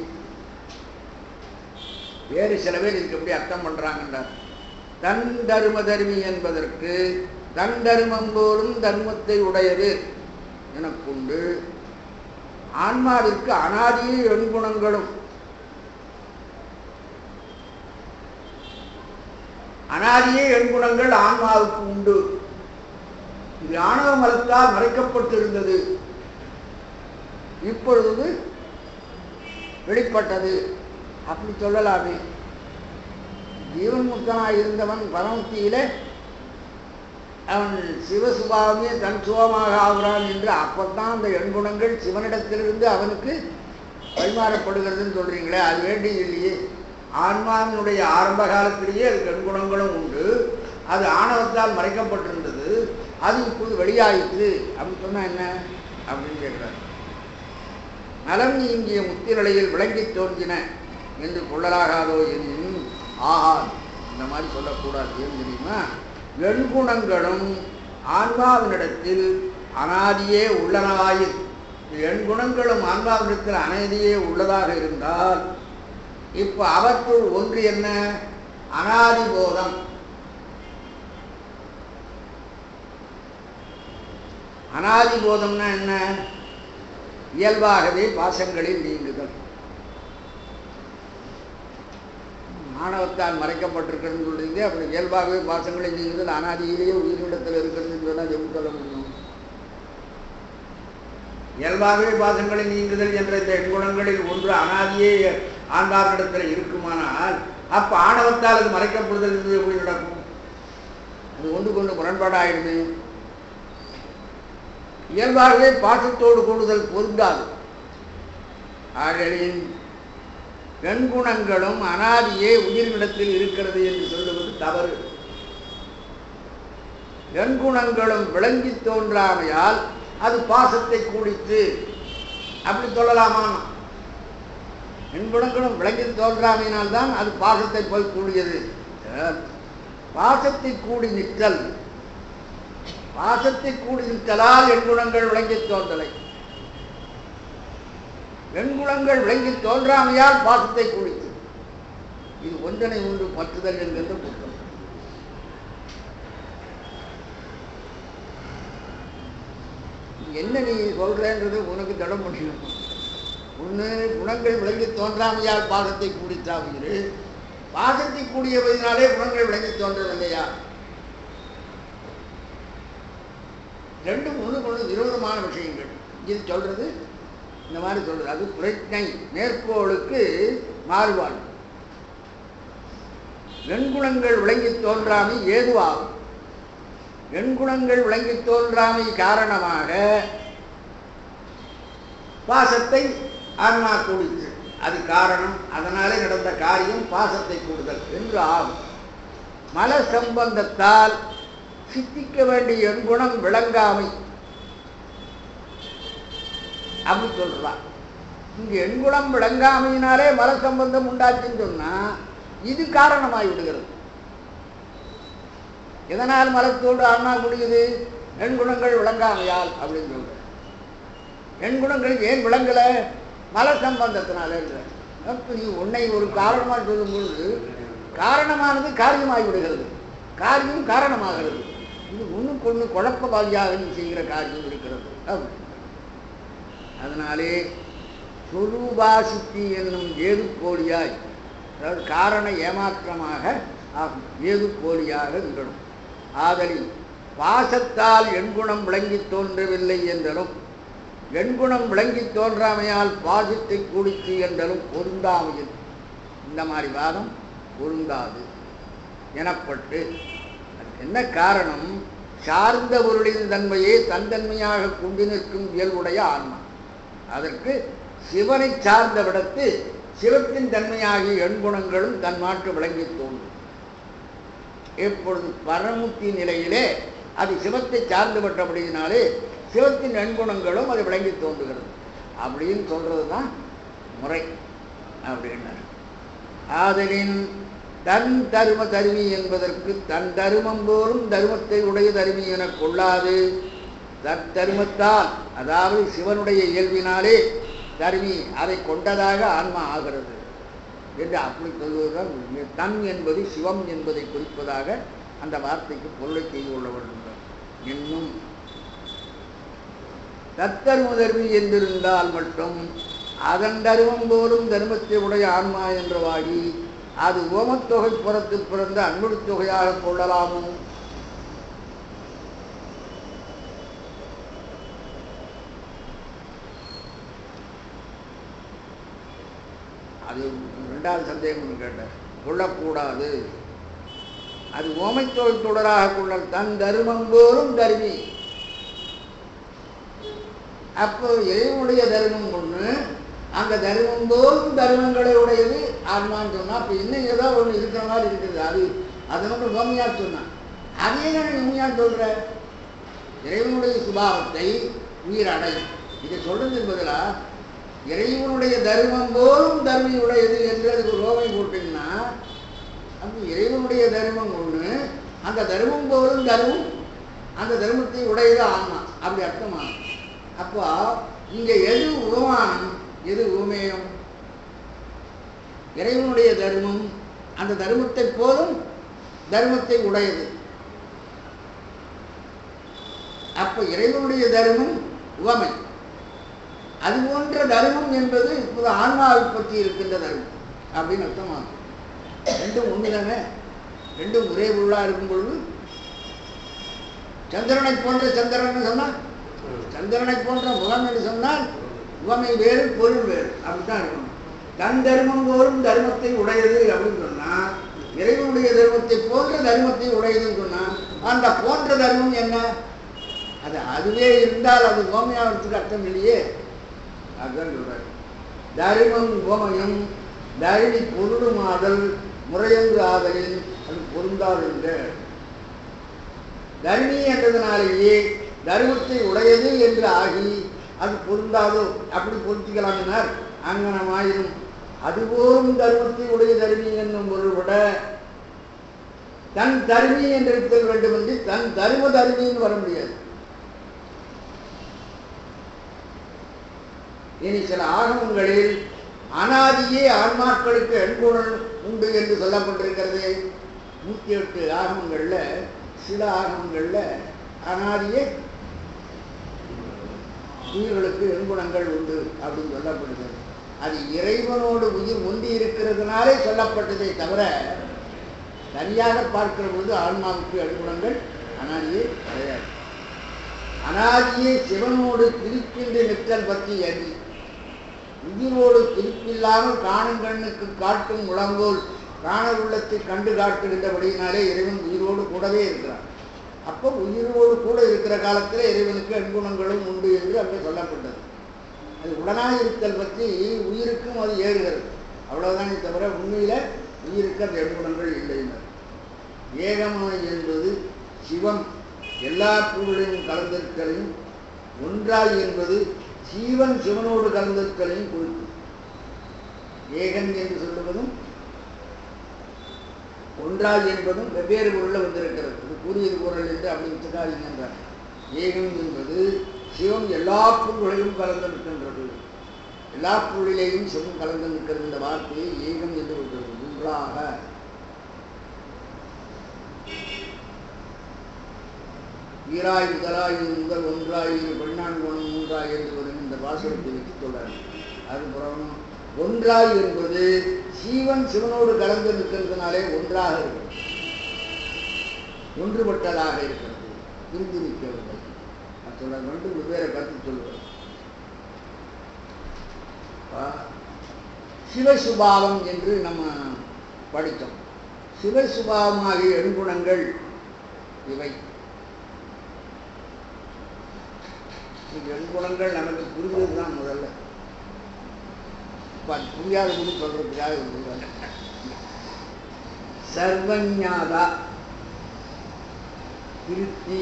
வேறு சில பேர் இதுக்கு எப்படி அர்த்தம் பண்றாங்கன்றார். தன் தர்ம தர்மி என்பதற்கு தன் தர்மம் போலும் தர்மத்தை உடையது எனக்குண்டு. ஆன்மாவிற்கு அனாதிய எண்குணங்களும் அனாதிய எண்குணங்கள் ஆன்மாவுக்கு உண்டு. இது ஆணவ மலத்தால் மறைக்கப்பட்டிருந்தது, இப்பொழுது வெளிப்பட்டது அப்படி சொல்லலாமே. ஜீவன் முக்தனாய் இருந்தவன் பரமத்தியில அவன் சிவசுபாவமே தன் சுகமாக ஆகிறான் என்று அப்பத்தான் அந்த எண்குணங்கள் சிவனிடத்திலிருந்து அவனுக்கு பரிமாறப்படுகிறதுன்னு சொல்றீங்களே, அது வேண்டியது இல்லையே. ஆன்மாவினுடைய ஆரம்ப காலத்திலேயே அது எண்குணங்களும் உண்டு, அது ஆணவத்தால் மறைக்கப்பட்டிருந்தது, அது இப்போது வெளியாயிற்று அப்படின்னு சொன்னா என்ன அப்படின்னு கேட்கிறார். நலம் நீங்கிய முத்தி நிலையில் விளங்கி தோன்றின என்று கொள்ளலாகாதோ எனினும் ஆஹா, இந்த மாதிரி சொல்லக்கூடாது. ஏன் தெரியுமா? எண்குணங்களும் ஆன்மாவினிடத்தில் அனாதியே உள்ளனவாயில், எண்குணங்களும் ஆன்மாவினிடத்தில் அனாதியே உள்ளதாக இருந்தால் இப்ப அவற்றுள் ஒன்று என்ன? அனாதி போதம். அனாதி போதம்னா என்ன? இயல்பாகவே பாசங்களில் நீங்குதல். ஆணவத்தால் மறைக்கப்பட்டிருக்கிறது சொல்றீங்க, அப்படி இயல்பாகவே பாசங்களில் நீங்குதல் அனாதியிலேயே உயிரிடத்தில் இருக்கிறதுன்னு சொன்னா எப்படி சொல்ல முடியும்? இயல்பாகவே பாசங்களை நீங்குதல் என்ற இந்த எண்குணங்களில் ஒன்று அனாதியே ஆன்மாவிடத்தில் இருக்குமானால் அப்ப ஆணவத்தால் அது மறைக்கப்படுதல் என்பது எப்படி நடக்கும்? அது ஒன்று கொண்டு முரண்பாடாயிடுமே. இயல்பாகவே பாசத்தோடு கூடுதல் பொருந்தாது. ஆகலின் எண்குணங்களும் அனாதியே உயிரிடத்தில் இருக்கிறது என்று சொல்லுவது தவறு. எண்குணங்களும் விளங்கி தோன்றாமையால் அது பாசத்தை கூடித்து அப்படி சொல்லலாமா? எண்குணங்களும் விளங்கி தோன்றாமையினால் தான் அது பாசத்தை போய் கூடியது. பாசத்தை கூடி நிற்றல், பாசத்தை கூடி நிற்றலால் எண்குணங்கள் விளங்கி தோன்றலை. எண்குணங்கள் விளங்கி தோன்றாமையால் பாசத்தை கூடித்து. இது ஒன்றனை ஒன்று பற்றுதல் என்கின்ற புத்தகம். என்ன நீ சொல்றேன்றது உனக்கு தடம் முடியும். ஒன்று குணங்கள் விளங்கி தோன்றாமையால் பாசத்தை கூடித்தாவுகிறது, பாசத்தை கூடியவதனாலே குணங்கள் விளங்கி தோன்றவில்லையா? ரெண்டும் ஒன்று விரோதமான விஷயங்கள். இது சொல்றது இந்த மாதிரி சொல்றது. அது பிரஜை மேற்கோளுக்கு மாறுபாடு. வெண்குணங்கள் விளங்கி தோன்றாமை ஏதுவாகும். வெண்குணங்கள் விளங்கி தோன்றாமை காரணமாக பாசத்தை ஆன்மா கூடிச்சு. அது காரணம். அதனாலே நடந்த காரியம் பாசத்தை கூடுதல் என்று ஆகும். மல சம்பந்தத்தால் சித்திக்க வேண்டிய எண்குணம் விளங்காமை அப்படி சொல்றான். இங்கு எண்குணம் விளங்காமையினாலே மல சம்பந்தம் உண்டாச்சுன்னு சொன்னா இது காரணமாகி விடுகிறது. எதனால் மலத்தோடு ஆன்மா முடியுது? எண்குணங்கள் விளங்காமையால் அப்படின்னு சொல்ற. எண்குணங்கள் ஏன் விளங்கல? மல சம்பந்தத்தினால. நீ உன்னை ஒரு காரணமாக சொல்லும் பொழுது காரணமானது காரியமாகி விடுகிறது, காரியம் காரணமாகிறது. இது ஒன்றுக்கு ஒன்று குழப்பவாதியாக நீ செய்கிற காரியம் இருக்கிறது. அதனாலே சொரூபாசித்தி என்னும் ஏது போலியாய், அதாவது காரண ஏமாற்றமாக ஆகும், ஏது போலியாக நிகழும். ஆதலில் பாசத்தால் எண்குணம் விளங்கி தோன்றவில்லை என்றலும், எண்குணம் விளங்கி தோன்றாமையால் பாசத்தை கூடிச்சு என்றலும் பொருந்தாமையில். இந்த மாதிரி வாதம் பொருந்தாது எனப்பட்டு, அதுக்கு என்ன காரணம்? சார்ந்த பொருளின் தன்மையே தன்தன்மையாக கொண்டு நிற்கும் இயல்புடைய ஆன்மா. அதற்கு சிவனை சார்ந்த விடத்து சிவத்தின் தன்மையாகிய எண்குணங்களும் தன்மாற்று விளங்கி தோன்றும். எப்பொழுது பரமுத்தி நிலையிலே அது சிவத்தை சார்ந்துபட்டபடியினாலே சிவத்தின் எண்குணங்களும் அது விளங்கி தோன்றுகிறது அப்படின்னு சொல்றது தான் முறை அப்படின்னார். ஆதலின் தன் தரும தருமி என்பதற்கு தன் தருமம் போலும் தருமத்தை உடைய தருமி என கொள்ளாது, தற்தருமத்தால் அதாவது சிவனுடைய இயல்பினாலே தருமி அதை கொண்டதாக ஆன்மா ஆகிறது என்று அப்படி சொல்வதுதான். தன் என்பது சிவம் என்பதை குறிப்பதாக அந்த வார்த்தைக்கு பொருளை செய்து கொள்ள வேண்டும். இன்னும் தத்தரும தருமி என்றிருந்தால் மட்டும் அதன் தருமம் போலும் தர்மத்தை உடைய ஆன்மா என்றவாகி அது ஓமத்தொகை புறத்து பிறந்த அன்புடு தொகையாக கொள்ளலாமோ? அது இரண்டாவது சந்தேகம் கேட்டார். கொள்ளக்கூடாது. அது ஓமைத்தொகை தொடராக கொள்ளல். தன் தருமம் போலும் தருமி. அப்போ இறைவனுடைய தர்மம் ஒன்று, அந்த தர்மம் போலும் தர்மங்களை உடையது ஆன்மான்னு சொன்னா, அப்போ இன்னும் ஏதோ ஒன்று இருக்கிற மாதிரி இருக்குது. அது வந்து ஓமையார் சொன்னான். அதே நான் உண்மையான்னு சொல்ற. இறைவனுடைய சுபாவத்தை உயிர் அடையும். இதை சொல்றதுக்கு பதிலா இறைவனுடைய தர்மம் போலும் தர்மி உடையது என்று அதுக்கு ரோமை போட்டீங்கன்னா, அப்போ இறைவனுடைய தர்மம் ஒன்று, அந்த தர்மம் போலும் தர்மம் அந்த தர்மத்தை உடையது ஆன்மா அப்படி அர்த்தமாகும். அப்போ இங்க எது உபமானம் எது உமேயம்? இறைவனுடைய தர்மம் அந்த தர்மத்தை போலும் தர்மத்தை உடையது. அப்ப இறைவனுடைய தர்மம் உவமை. அது போன்ற தர்மம் என்பது இப்போது ஆன்மாவை பற்றி இருக்கின்ற தர்மம் அப்படின்னு அர்த்தமாகும். ரெண்டும் ஒண்ணுதானே, ரெண்டும் ஒரே பொருளா இருக்கும் பொழுது சந்திரனை போன்ற சந்திரன் சொன்னால், சந்திரனை போன்ற முகம் என்று சொன்னால் உவமை வேறு பொருள் வேறு அப்படித்தான் இருக்கணும். தன் தர்மம் போலும் தர்மத்தை உடையது அப்படின்னு சொன்னா, இறைவனுடைய தர்மத்தை போன்ற தர்மத்தை உடையதுன்னு சொன்னா, அந்த போன்ற தர்மம் என்ன? அதுவே இருந்தால் அது உவமையாகிறதுக்கு அர்த்தம் இல்லையே. அதுதான் சொல்றாரு. தர்மம் உவமையும் தருமி பொருளுமாதல் முறையங்கு ஆதலில் அது பொருந்தாது என்ற தர்மி என்றதுனாலேயே தர்மத்தை உடையது என்று ஆகி அது பொருந்தாதோ அப்படி பொருத்திக்கலாமினார். அங்கனமாயிரும் அதுபோலும் தர்மத்தை உடைய தர்மி என்னும் பொருள்பட தன் தர்மி என்று இருக்க வேண்டும் என்று தன் தர்ம தர்மின்னு வர முடியாது. இனி சில ஆகமங்களில் அனாதியே ஆன்மாக்களுக்கு எண்குணம் உண்டு என்று சொல்லப்பட்டிருக்கிறது. 108 ஆகமங்கள்ல சில ஆகமங்கள்ல அனாதியே உயிர்களுக்கு எண்குணங்கள் உண்டு அப்படின்னு சொல்லப்படுகிறது. அது இறைவனோடு உயிர் ஒன்றி இருக்கிறதுனாலே சொல்லப்பட்டதை தவிர சரியாக பார்க்கிற பொழுது ஆன்மாவுக்கு அடிகுணங்கள் அனாதியே கிடையாது. அனாதியே சிவனோடு திருப்பின்றி நிற்றல் பற்றி அறி உயிரோடு திருப்பில்லாமல் காணும் கண்ணுக்கு காட்டும் முழங்கோல் காண உள்ளத்தை கண்டு காட்டுகின்றபடியினாலே இறைவன் உயிரோடு கூடவே இருக்கிறான். அப்போ உயிரோடு கூட இருக்கிற காலத்தில் இறைவனுக்கு அன்புணங்களும் உண்டு என்று அங்கே சொல்லப்பட்டது. அது உடனாக இருத்தல் பற்றி உயிருக்கும் அது ஏறுகிறது, அவ்வளவுதானே தவிர உண்மையில உயிருக்கு அந்த அன்புணங்கள் இல்லைனர். ஏகமாய் என்பது சிவம் எல்லா பொருளையும் கலந்திருக்கலையும், ஒன்றாய் என்பது ஜீவன் சிவனோடு கலந்திருக்கலையும் குறிக்கும். ஏகன் என்று சொல்லுவதும் ஒன்றாய் என்பதும் வெவ்வேறு பொருளில் வந்திருக்கிறது. இது கூறியது பொருள் என்று அப்படி வச்சுக்காதீங்க என்றார். ஏகம் என்பது சிவம் எல்லா பொருள்களையும் கலந்து நிற்கின்றது, எல்லா பொருளிலேயும் சிவம் கலந்து நிற்கிறது. இந்த வார்த்தையை ஏகம் என்று கொள்கிறது. ஒன்றாக ஈராய் முதலாய் முதல் ஒன்றாய் பெண்ணான் குணம் மூன்றாய் என்று வரும் இந்த பாசுரத்தை வைத்து சொல்றார். அதுபுறம் ஒன்றாய் என்பது ஜீவன் சிவனோடு கலந்து நிற்கிறதுனாலே ஒன்றாக இருக்கிறது, ஒன்றுபட்டதாக இருக்கிறது, பிரிந்து நிற்கவில்லை. சொல்ல ரெண்டு வெவ்வேறு கருத்து சொல்லுவது. சிவசுபாவம் என்று நம்ம படித்தோம். சிவசுபாவமாகிய எண்குணங்கள் இவை. எண்குணங்கள் நமக்கு புரிவது தான் முதல்ல. புரியாத கூட சொல்றதுக்காக சொல்றாங்க. சர்வஞாதா, திருப்தி,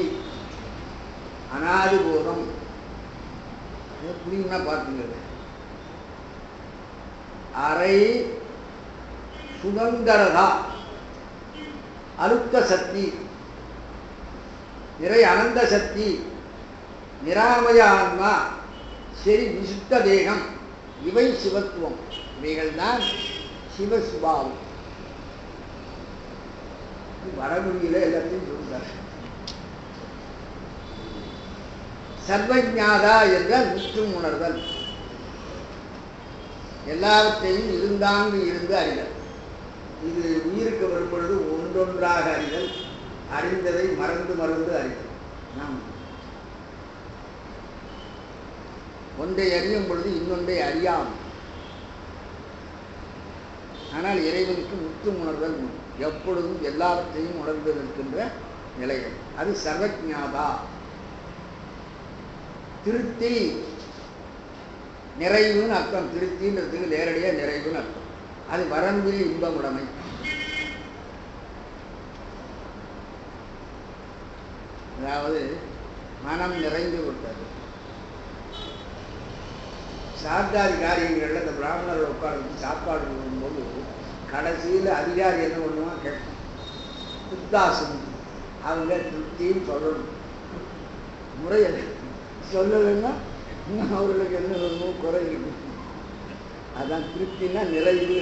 அனாதிபோதம். புரியும்னா பார்த்துங்க. அரை சுதந்திரதா, அழுத்த சக்தி, நிறை அனந்த சக்தி, நிராமய ஆன்மா, சரி விசுத்த தேகம், இவை சிவத்துவம். இவைகள் தான் சிவசுபாவம். வடமொழியில எல்லாத்தையும் சொல்றார். சர்வஞாதா என்றால் முற்றும் உணர்தல், எல்லாவற்றையும் இருந்தாங்கு இருந்து அறிதல். இது உயிருக்கு வரும்பொழுது ஒன்றொன்றாக அறிதல், அறிந்ததை மறந்து மறந்து அறிதல். நாம் ஒன்றை அறியும் பொழுது இன்னொன்றை அறியாமல். ஆனால் இறைவனுக்கு முற்றும் உணர்தல் எப்பொழுதும் எல்லாவற்றையும் உணர்ந்து நிற்கின்ற நிலைகள். அது சர்வஞாதா. திருப்தி, நிறைவுன்னு அர்த்தம். திருப்தின்றதுக்கு நேரடியாக நிறைவுன்னு அர்த்தம். அது வரம்பில் இன்பமுடைமை. அதாவது மனம் நிறைந்து விட்டது. சாத்தாதி காரியங்களில் இந்த பிராமணர்கள் உட்கார்ந்து சாப்பாடு போடும்போது கடைசியில் அதிகாரி என்ன பண்ணுவான் கேட்பான். புத்தாசம் அவங்க திருப்தியும் சொல்லணும். முறை சொல்லலைன்னா இன்னும் அவர்களுக்கு என்ன சொல்லணும், குறை இருக்கு. அதான் திருப்தினா நிறைவு.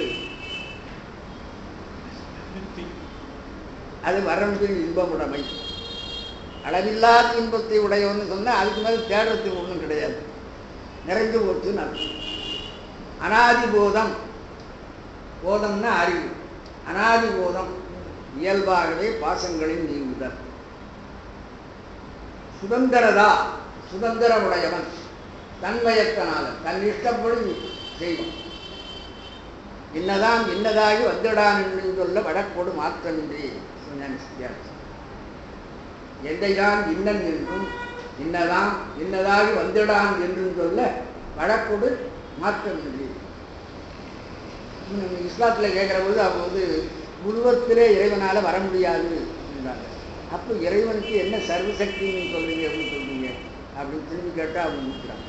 அது வரம்பில் இன்பமுடைமை. அளவில்லாத இன்பத்தை உடையவன்னு சொன்னால் அதுக்கு மேலே தேடுறதுக்கு ஒன்றும் கிடையாது, நிறைந்து போச்சுன்னு அர்த்தம். அனாதிபோதம், போதம்னா அறிவு. அனாதிபோதம் இயல்பாகவே பாசங்களில் நீங்குதல். சுதந்திரதா, சுதந்திரமுடையவன், தன்வயத்தனால தன் இஷ்டப்படி செய்வான். இன்னதான் இன்னதாகி வந்துடான் என்று சொல்ல வடக்கோடு மாற்றமின்றி எந்தைதான் இன்னன் என்றும் இன்னதான் இன்னதாகி வந்துடான் என்று சொல்ல வடக்கோடு மாற்றமின்றி. இஸ்லாத்தில் கேட்குற போது அவங்க வந்து உருவத்திலே இறைவனால் வர முடியாது என்றாங்க. அப்போ இறைவனுக்கு என்ன சர்வசக்தின்னு சொல்றீங்க, அப்படின்னு சொல்றீங்க அப்படின்னு திரும்பி கேட்டால் அவங்க முடிக்கிறாங்க.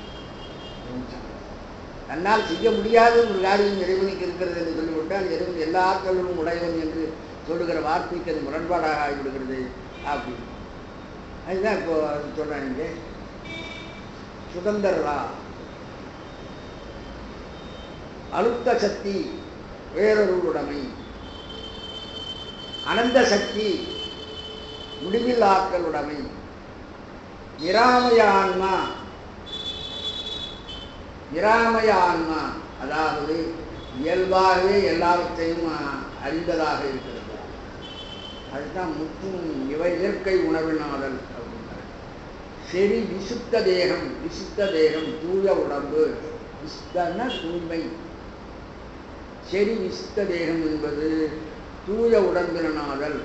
தன்னால் செய்ய முடியாத ஒரு காரியம் இறைவனுக்கு இருக்கிறது என்று சொல்லிவிட்டால் இறைவன் எல்லா ஆட்களும் உடையவன் என்று சொல்லுகிற வார்த்தைக்கு அது முரண்பாடாக ஆகிவிடுகிறது அப்படின்னு. அதுதான் இப்போ சொல்றாங்க. சுதந்திரா, அழுத்த சக்தி, வேறொரு உடைமை, அனந்த சக்தி, முடிவில் ஆற்றல் உடைமை, நிராமய ஆன்மா. நிராமய ஆன்மா அதாவது இயல்பாகவே எல்லாவற்றையும் அறிந்ததாக இருக்கிறது. அதுதான் முற்றும் இவை இயற்கை உணர்வினாதல் அப்படின்னாரு. சரி விசுத்த தேகம், விசுத்த தேகம் தூய உடம்பு, விசுத்தன்னா தூய்மை. சரி விசுத்த தேகம் என்பது தூய உடம்பினாதல்.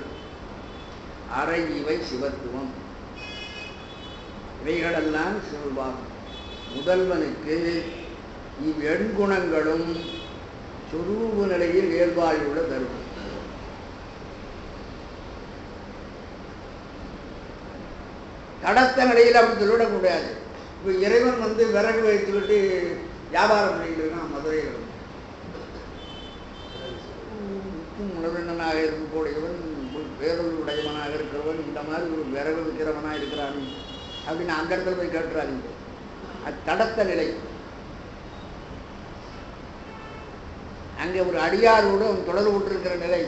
அறை இவை சிவத்துவம். இவைகளெல்லாம் சிவபாகம். முதல்வனுக்கு இவ்வெண்குணங்களும் சொரூப நிலையில் இயல்பாயுள்ள தருணம். தடத்த நிலையில் அப்படி சொல்லிடக்கூடாது. இப்போ இறைவன் விறகு வைத்துக்கிட்டு வியாபாரம் பண்ணிட்டு இருக்கான் மதுரையில். உணர்வினனாக இருக்கக்கூடியவன், பேரொரு உடையவனாக இருக்கிறவன், இந்த மாதிரி ஒரு விறகு விற்கிறவனாக இருக்கிறான் அப்படின்னு அந்த இடத்துல போய் கேட்டுறாதீங்க. அது தடத்த நிலை. அங்கே ஒரு அடியாரோடு அவன் தொடர்பு கொண்டிருக்கிற நிலை.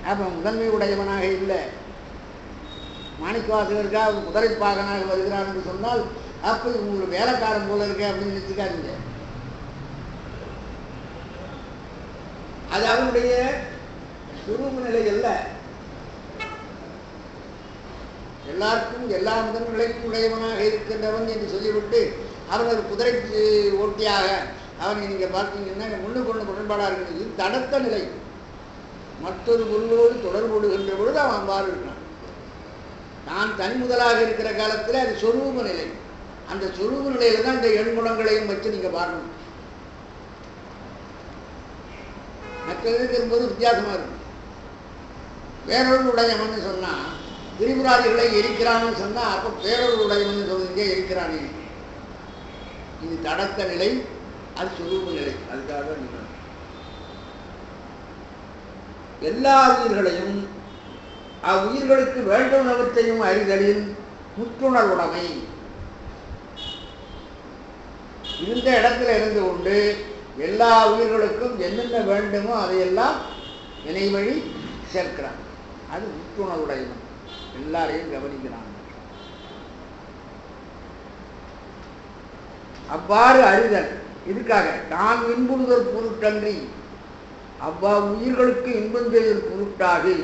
அப்போ முதன்மை உடையவனாக இல்லை. மாணிக்கவாசகருக்காக குதிரைப்பாகனாக வருகிறான் என்று சொன்னால் அப்போ உங்களுக்கு வேலைக்காரன் போல இருக்க அப்படின்னு நினைச்சுக்காதீங்க. அது அவனுடைய சுரூப நிலை அல்ல. எல்லாருக்கும் எல்லா முதன்மைகளுக்கும் உடையவனாக இருக்கின்றவன் என்று சொல்லிவிட்டு அவன் ஒரு குதிரைக்கு ஓட்டியாக அவனை நீங்க பார்த்தீங்கன்னா முன்னுக்கு ஒன்று முரண்பாடாக இருக்கிறது. தடத்த நிலை. மற்றொரு பொருளோடு தொடர்புடுகின்ற பொழுது அவன் அவ்வாறு இருக்கான். நான் தனி முதலாக இருக்கிற காலத்தில் அது சொரூப நிலை. அந்த சொரூப நிலையில தான் இந்த எண்குணங்களையும் வச்சு நீங்க பார்க்கணும். மற்றதுக்கு இருக்கும்போது வித்தியாசமா இருக்கும். பேரொரு உடையவன் சொன்னா திரிபுராதிகளை எரிக்கிறான்னு சொன்னா அப்ப பேரொரு உடையவன் சொல்லுங்க எரிக்கிறானே. இது தடத்த நிலை, அது சொரூப நிலை. அதுக்காக நீங்கள் எல்லா உயிர்களையும் அவ்வுயிர்களுக்கு வேண்டுனவற்றையும் அறிதலின் முற்றுணர்வுடைமை. இருந்த இடத்துல இருந்து கொண்டு எல்லா உயிர்களுக்கும் என்னென்ன வேண்டுமோ அதையெல்லாம் வினைவழி சேர்க்கிறான். அது முற்றுணர்வுடையவன். எல்லாரையும் கவனிக்கிறான். அவ்வாறு அறிதல் இதுக்காக தான் இன்புறுதல் பொருட்டன்றி அவ்வா உயிர்களுக்கு இன்பம் செய்தல் பொருட்டாகி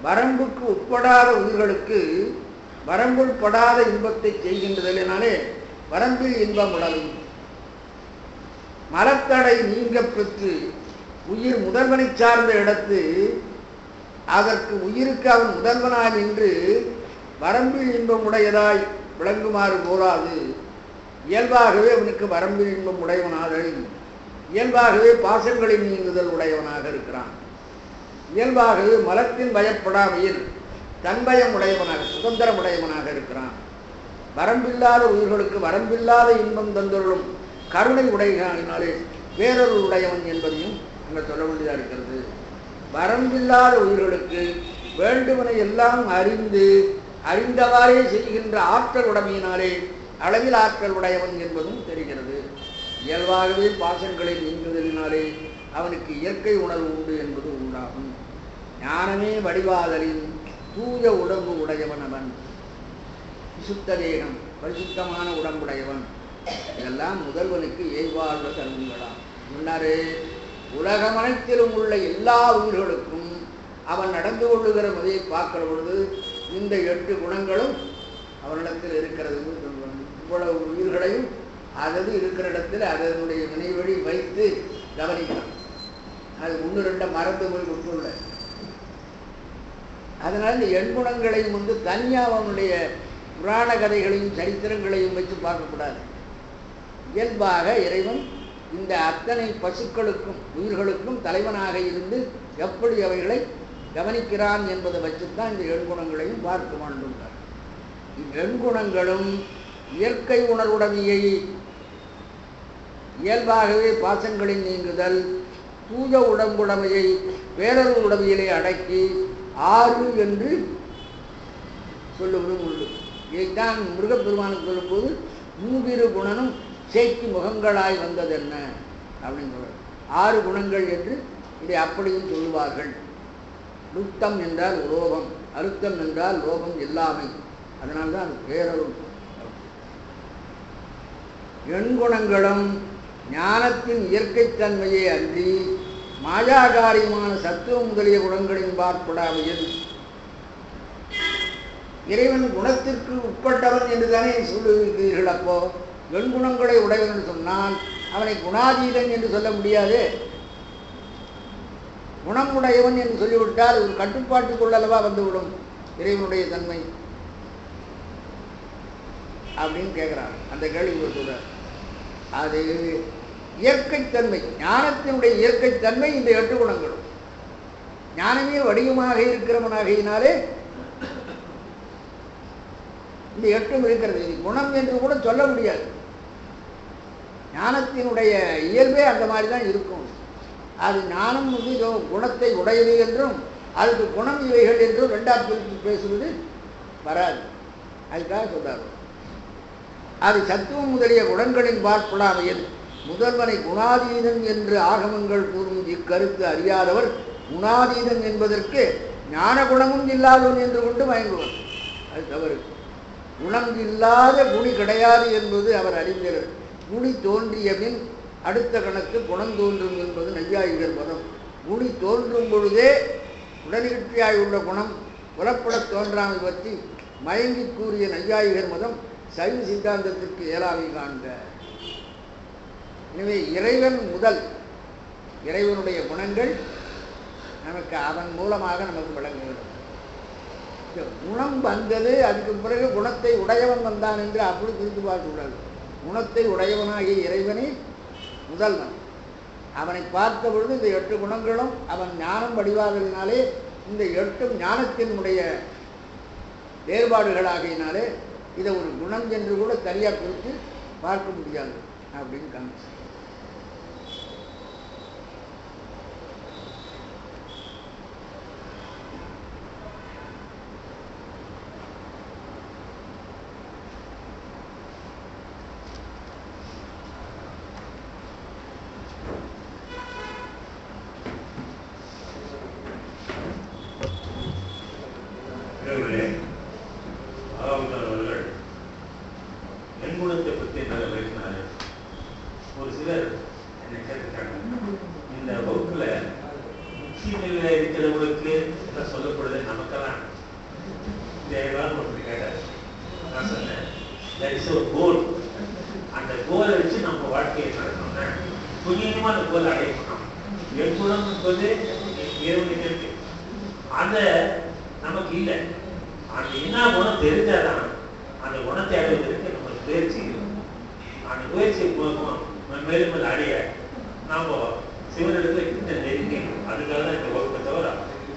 வரம்புக்கு உட்படாத உயிர்களுக்கு வரம்புள் படாத இன்பத்தை செய்கின்றதினாலே வரம்பில் இன்பம் உடலும். மலத்தடை நீங்க பெற்று உயிர் முதல்வனை சார்ந்த இடத்து அதற்கு உயிருக்கு அவன் முதல்வனாய் நின்று வரம்பில் இன்பம் உடையதாய் விளங்குமாறு போராது. இயல்பாகவே அவனுக்கு வரம்பில் இன்பம் உடையவனாக, இயல்பாகவே பாசங்களின் நீங்குதல் உடையவனாக இருக்கிறான். இயல்பாகவே மலத்தின் பயப்படாமையில் தன்பயம் உடையவனாக, சுதந்திரம் உடையவனாக இருக்கிறான். வரம்பில்லாத உயிர்களுக்கு வரம்பில்லாத இன்பம் தந்தொருளும் கருணை உடையினாலே வேறொரு உடையவன் என்பதையும் அங்கே சொல்ல வேண்டியதாக இருக்கிறது. வரம்பில்லாத உயிர்களுக்கு வேண்டுவனை எல்லாம் அறிந்தவாறே செய்கின்ற ஆற்றல் உடைமையினாலே அளவில் ஆற்றல் உடையவன் என்பதும் தெரிகிறது. இயல்பாகவே பாசங்களை நீங்குதலினாலே அவனுக்கு இயற்கை உணர்வு உண்டு என்பது உண்டாகும். ஞானமே வடிவாதலின் தூய உடம்பு உடையவன் அவன். விசுத்த தேகம், பரிசுத்தமான உடம்புடையவன். இதெல்லாம் முதல்வனுக்கு ஏய்வாழ்வ தருங்களாம். முன்னரே உலகம் அனைத்திலும் உள்ள எல்லா உயிர்களுக்கும் அவன் நடந்து கொள்ளுகிற முறையை பார்க்கிற பொழுது இந்த 8 குணங்களும் அவனிடத்தில் இருக்கிறது. இவ்வளவு உயிர்களையும் அதது இருக்கிற இடத்தில் அதனுடைய வினைவழி வைத்து கவனிக்கலாம். அது 1-2 மறந்து போய் விட்டுள்ள. அதனால் இந்த எண்குணங்களையும் தனியாக அவனுடைய புராண கதைகளையும் சரித்திரங்களையும் வச்சு பார்க்கக்கூடாது. இயல்பாக இறைவன் இந்த அத்தனை பசுக்களுக்கும் உயிர்களுக்கும் தலைவனாக இருந்து எப்படி அவைகளை கவனிக்கிறான் என்பதை வச்சுத்தான் இந்த எண்குணங்களையும் பார்க்க வேண்டும். இவ்வெண்குணங்களும் இயற்கை உணர்வுடைமையை இயல்பாகவே பாசங்களின் நீங்குதல் தூய உடம்புடைமையை வேறொரு உடமையிலே அடக்கி 6 என்று சொல்லுவதும் உண்டு. இதைத்தான் முருகப்பெருமானுக்கு சொல்லும்போது 3 குணனும் சேக்கி முகங்களாய் வந்தது என்ன அப்படின்னு சொல்றார். 6 குணங்கள் என்று இதை அப்படியும் சொல்லுவார்கள். லுப்தம் என்றால் லோபம், அழுத்தம் என்றால் லோபம் இல்லாமை. அதனால்தான் அது பேரருள். எண்குணங்களும் ஞானத்தின் இயற்கைத்தன்மையே அன்றி மாயாகாரியமான சத்துவம் முதலிய குணங்களின் பார்ப்படாமையில் இறைவன் குணத்திற்கு உட்பட்டவன் என்று தானே சொல்லுகிறீர்கள். அப்போ எண்குணங்களை உடையவன் என்று சொன்னால் அவனை குணாதீதன் என்று சொல்ல முடியாது. குணம் உடையவன் என்று சொல்லிவிட்டால் ஒரு கட்டுப்பாட்டுக்குள்ளவா வந்துவிடும் இறைவனுடைய தன்மை அப்படின்னு கேட்கிறார். அந்த கேள்வி சொல்றார். அது இயற்கைத்தன்மை, ஞானத்தினுடைய இயற்கைத்தன்மை இந்த 8 குணங்களும். ஞானமே வடிவமாக இருக்கிறவனாகினாலே இந்த 8ம் இருக்கிறது. இது குணம் என்று கூட சொல்ல முடியாது. ஞானத்தினுடைய இயல்பே அந்த மாதிரி தான் இருக்கும். அது ஞானம் குணத்தை உடையது என்றும் அதுக்கு குணம் இவைகள் என்றும் 2ஆம் பிரித்து பேசுவது வராது. அதுக்காக சொல்றார். அது சத்துவம் முதலிய குணங்களின் பார்ப்படாமையில் முதல்வனை குணாதீதன் என்று ஆகமங்கள் கூறும் இக்கருத்து அறியாதவர் குணாதீதன் என்பதற்கு ஞான குணமும் இல்லாதவன் என்று கொண்டு மயங்குவார். அது தவறு. குணம் இல்லாத குணி கிடையாது என்பது அவர் அறிஞர். குணி தோன்றிய பின் அடுத்த கணக்கு குணம் தோன்றும் என்பது நையாயிகர் மதம். குணி தோன்றும் பொழுதே உடனிருத்தியாய் உள்ள குணம் புலப்படத் தோன்றாமை பற்றி மயங்கி கூறிய நையாயிகர் மதம் சைவ சித்தாந்தத்திற்கு இயலாமை காண்க. எனவே இறைவன் முதல் இறைவனுடைய குணங்கள் நமக்கு அவன் மூலமாக நமக்கு விளங்குகிறது. குணம் வந்தது, அதுக்கு பிறகு குணத்தை உடையவன் வந்தான் என்று அப்படி பிரித்து பார்க்கக்கூடாது. குணத்தை உடையவனாகிய இறைவனை முதல்வன். அவனை பார்த்த பொழுது இந்த 8 குணங்களும் அவன் ஞானம் வடிவாதலினாலே இந்த 8ம் ஞானத்தினுடைய வேறுபாடுகளாகினாலே இதை ஒரு குணம் என்று கூட சரியாக பிரித்து பார்க்க முடியாது அப்படின்னு காமிச்சு. எண்குணத்தை பற்றி என்ன பேசினாரு. ஒரு சிலர் என்னை கேட்டுட்டாங்க, இந்த வகுப்புல முக்கிய நிலையில இருக்கிறவங்களுக்கு சொல்லப்படுது நமக்கெல்லாம் தேவையான ஒன்று கேட்டார். நான் சொன்னேன், தட் இஸ் ஒரு கோல். அந்த கோலை வச்சு நம்ம வாழ்க்கையை நடக்கணும்னா துணியமா அந்த கோலை அடையணும். எண்குணம் என்பது இறைவனுக்கு இருக்கு, அதை நமக்கு இல்லை. அந்த என்ன குணம் தெரிஞ்சாதான் அந்த குணத்தை அடைவதற்கு நம்ம முயற்சி இருக்கும். அந்த முயற்சியை மேலும் மேலும் அடைய நாம சிவனிடத்துல கிட்ட நெருங்கி, அதுக்காக தான் இந்த வகுப்பை தவிர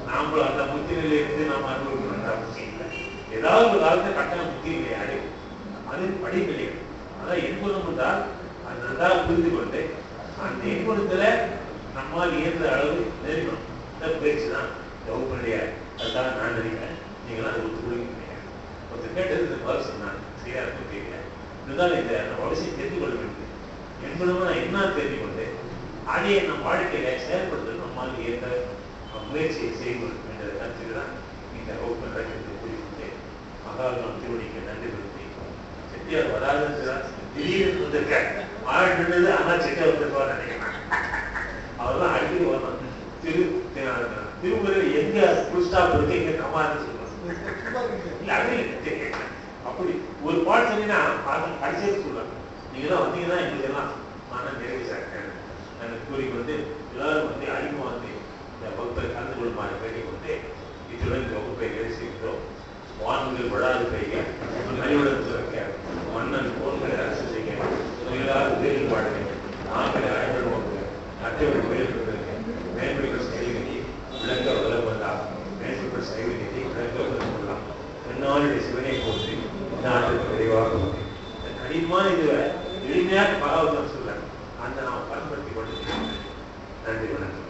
நாமளும் அந்த முத்தி நிலையில இருந்து நாம அனுபவிக்கணும் அவசியம் இல்லை. ஏதாவது ஒரு காலத்தை கட்டாய முத்தி நிலையை அடையும். அது படிப்பில்லை. அதான் எண்குணம் என்றால் அது நன்றாக புரிந்து கொண்டு அந்த எண்குணத்துல நம்மால் இயன்ற அளவு நெருங்கணும். இந்த முயற்சி தான் இந்த வகுப்பினுடைய அதுக்காக நான் நினைக்கிறேன். நீங்களாம் அதை ஒத்துக்கொள்ளுங்க. ஒருத்தர் கேட்டது இந்த மாதிரி சொன்னாங்க, சரியா இருக்கும் தெரியல. இருந்தாலும் இதை நம்ம அவசியம் தெரிந்து கொள்ள வேண்டும். என்பதும் நான் என்ன தெரிந்து கொண்டு அதையை நம் வாழ்க்கையில செயல்படுத்த நம்மால் ஏற்ற முயற்சியை செய்வது என்ற கருத்துக்கு தான் இந்த வகுப்பு நடக்கிறது குறிப்பிட்டு மகாத்மா திருவடிக்கு நன்றி கொடுத்து செட்டியார் வராதுன்னு திடீர்னு வந்திருக்காரு. ஆழ்ந்தது ஆனால் செட்டியார் வந்திருப்பார் நினைக்கிறேன். அவர்தான் அடிக்கடி வரணும். திருமுறையில் எங்க புல் ஸ்டாப் இருக்கு, எங்க கமான்னு சொல்லுவாங்க. அப்படி ஒரு பாட்டு சொன்னீங்கன்னா கடைசியாக சொல்லுவாங்க, நீங்க தான் வந்தீங்கன்னா எங்களுக்கு எல்லாம் ஆனால் நிறைவு சார் நாங்கள் கூறிக்கொண்டு எல்லாரும் வந்து அறிமுகம் வந்து இந்த வகுப்பை கலந்து கொள்ளுமாறு கேட்டுக்கொண்டு இத்துடன் இந்த வகுப்பை நிறைவு செய்கிறோம். வான்கள் விழாது பெய்ய நலிவுடன் துறக்க மன்னன் போன்களை அரசு செய்ய தொழிலாளர் உதவியில் பாடுங்க நாங்கள் அழைப்படுவோம் நட்டவர்கள் உயர்ந்திருக்க மேம்படுகள் செயல்களை விளங்க வளம் வந்தால் மேம்படுகள் செயல்களை விளங்க வளம் கொள்ளலாம். என்னாலுடைய சிவனை போன்று நாட்டுக்கு விரைவாக உண்டு. கடினமான இதுல எளிமையாக பாகவதம் சொல்ல அந்த நாம் பயன்படுத்திக் கொண்டு நன்றி வணக்கம்.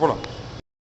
போலாம்.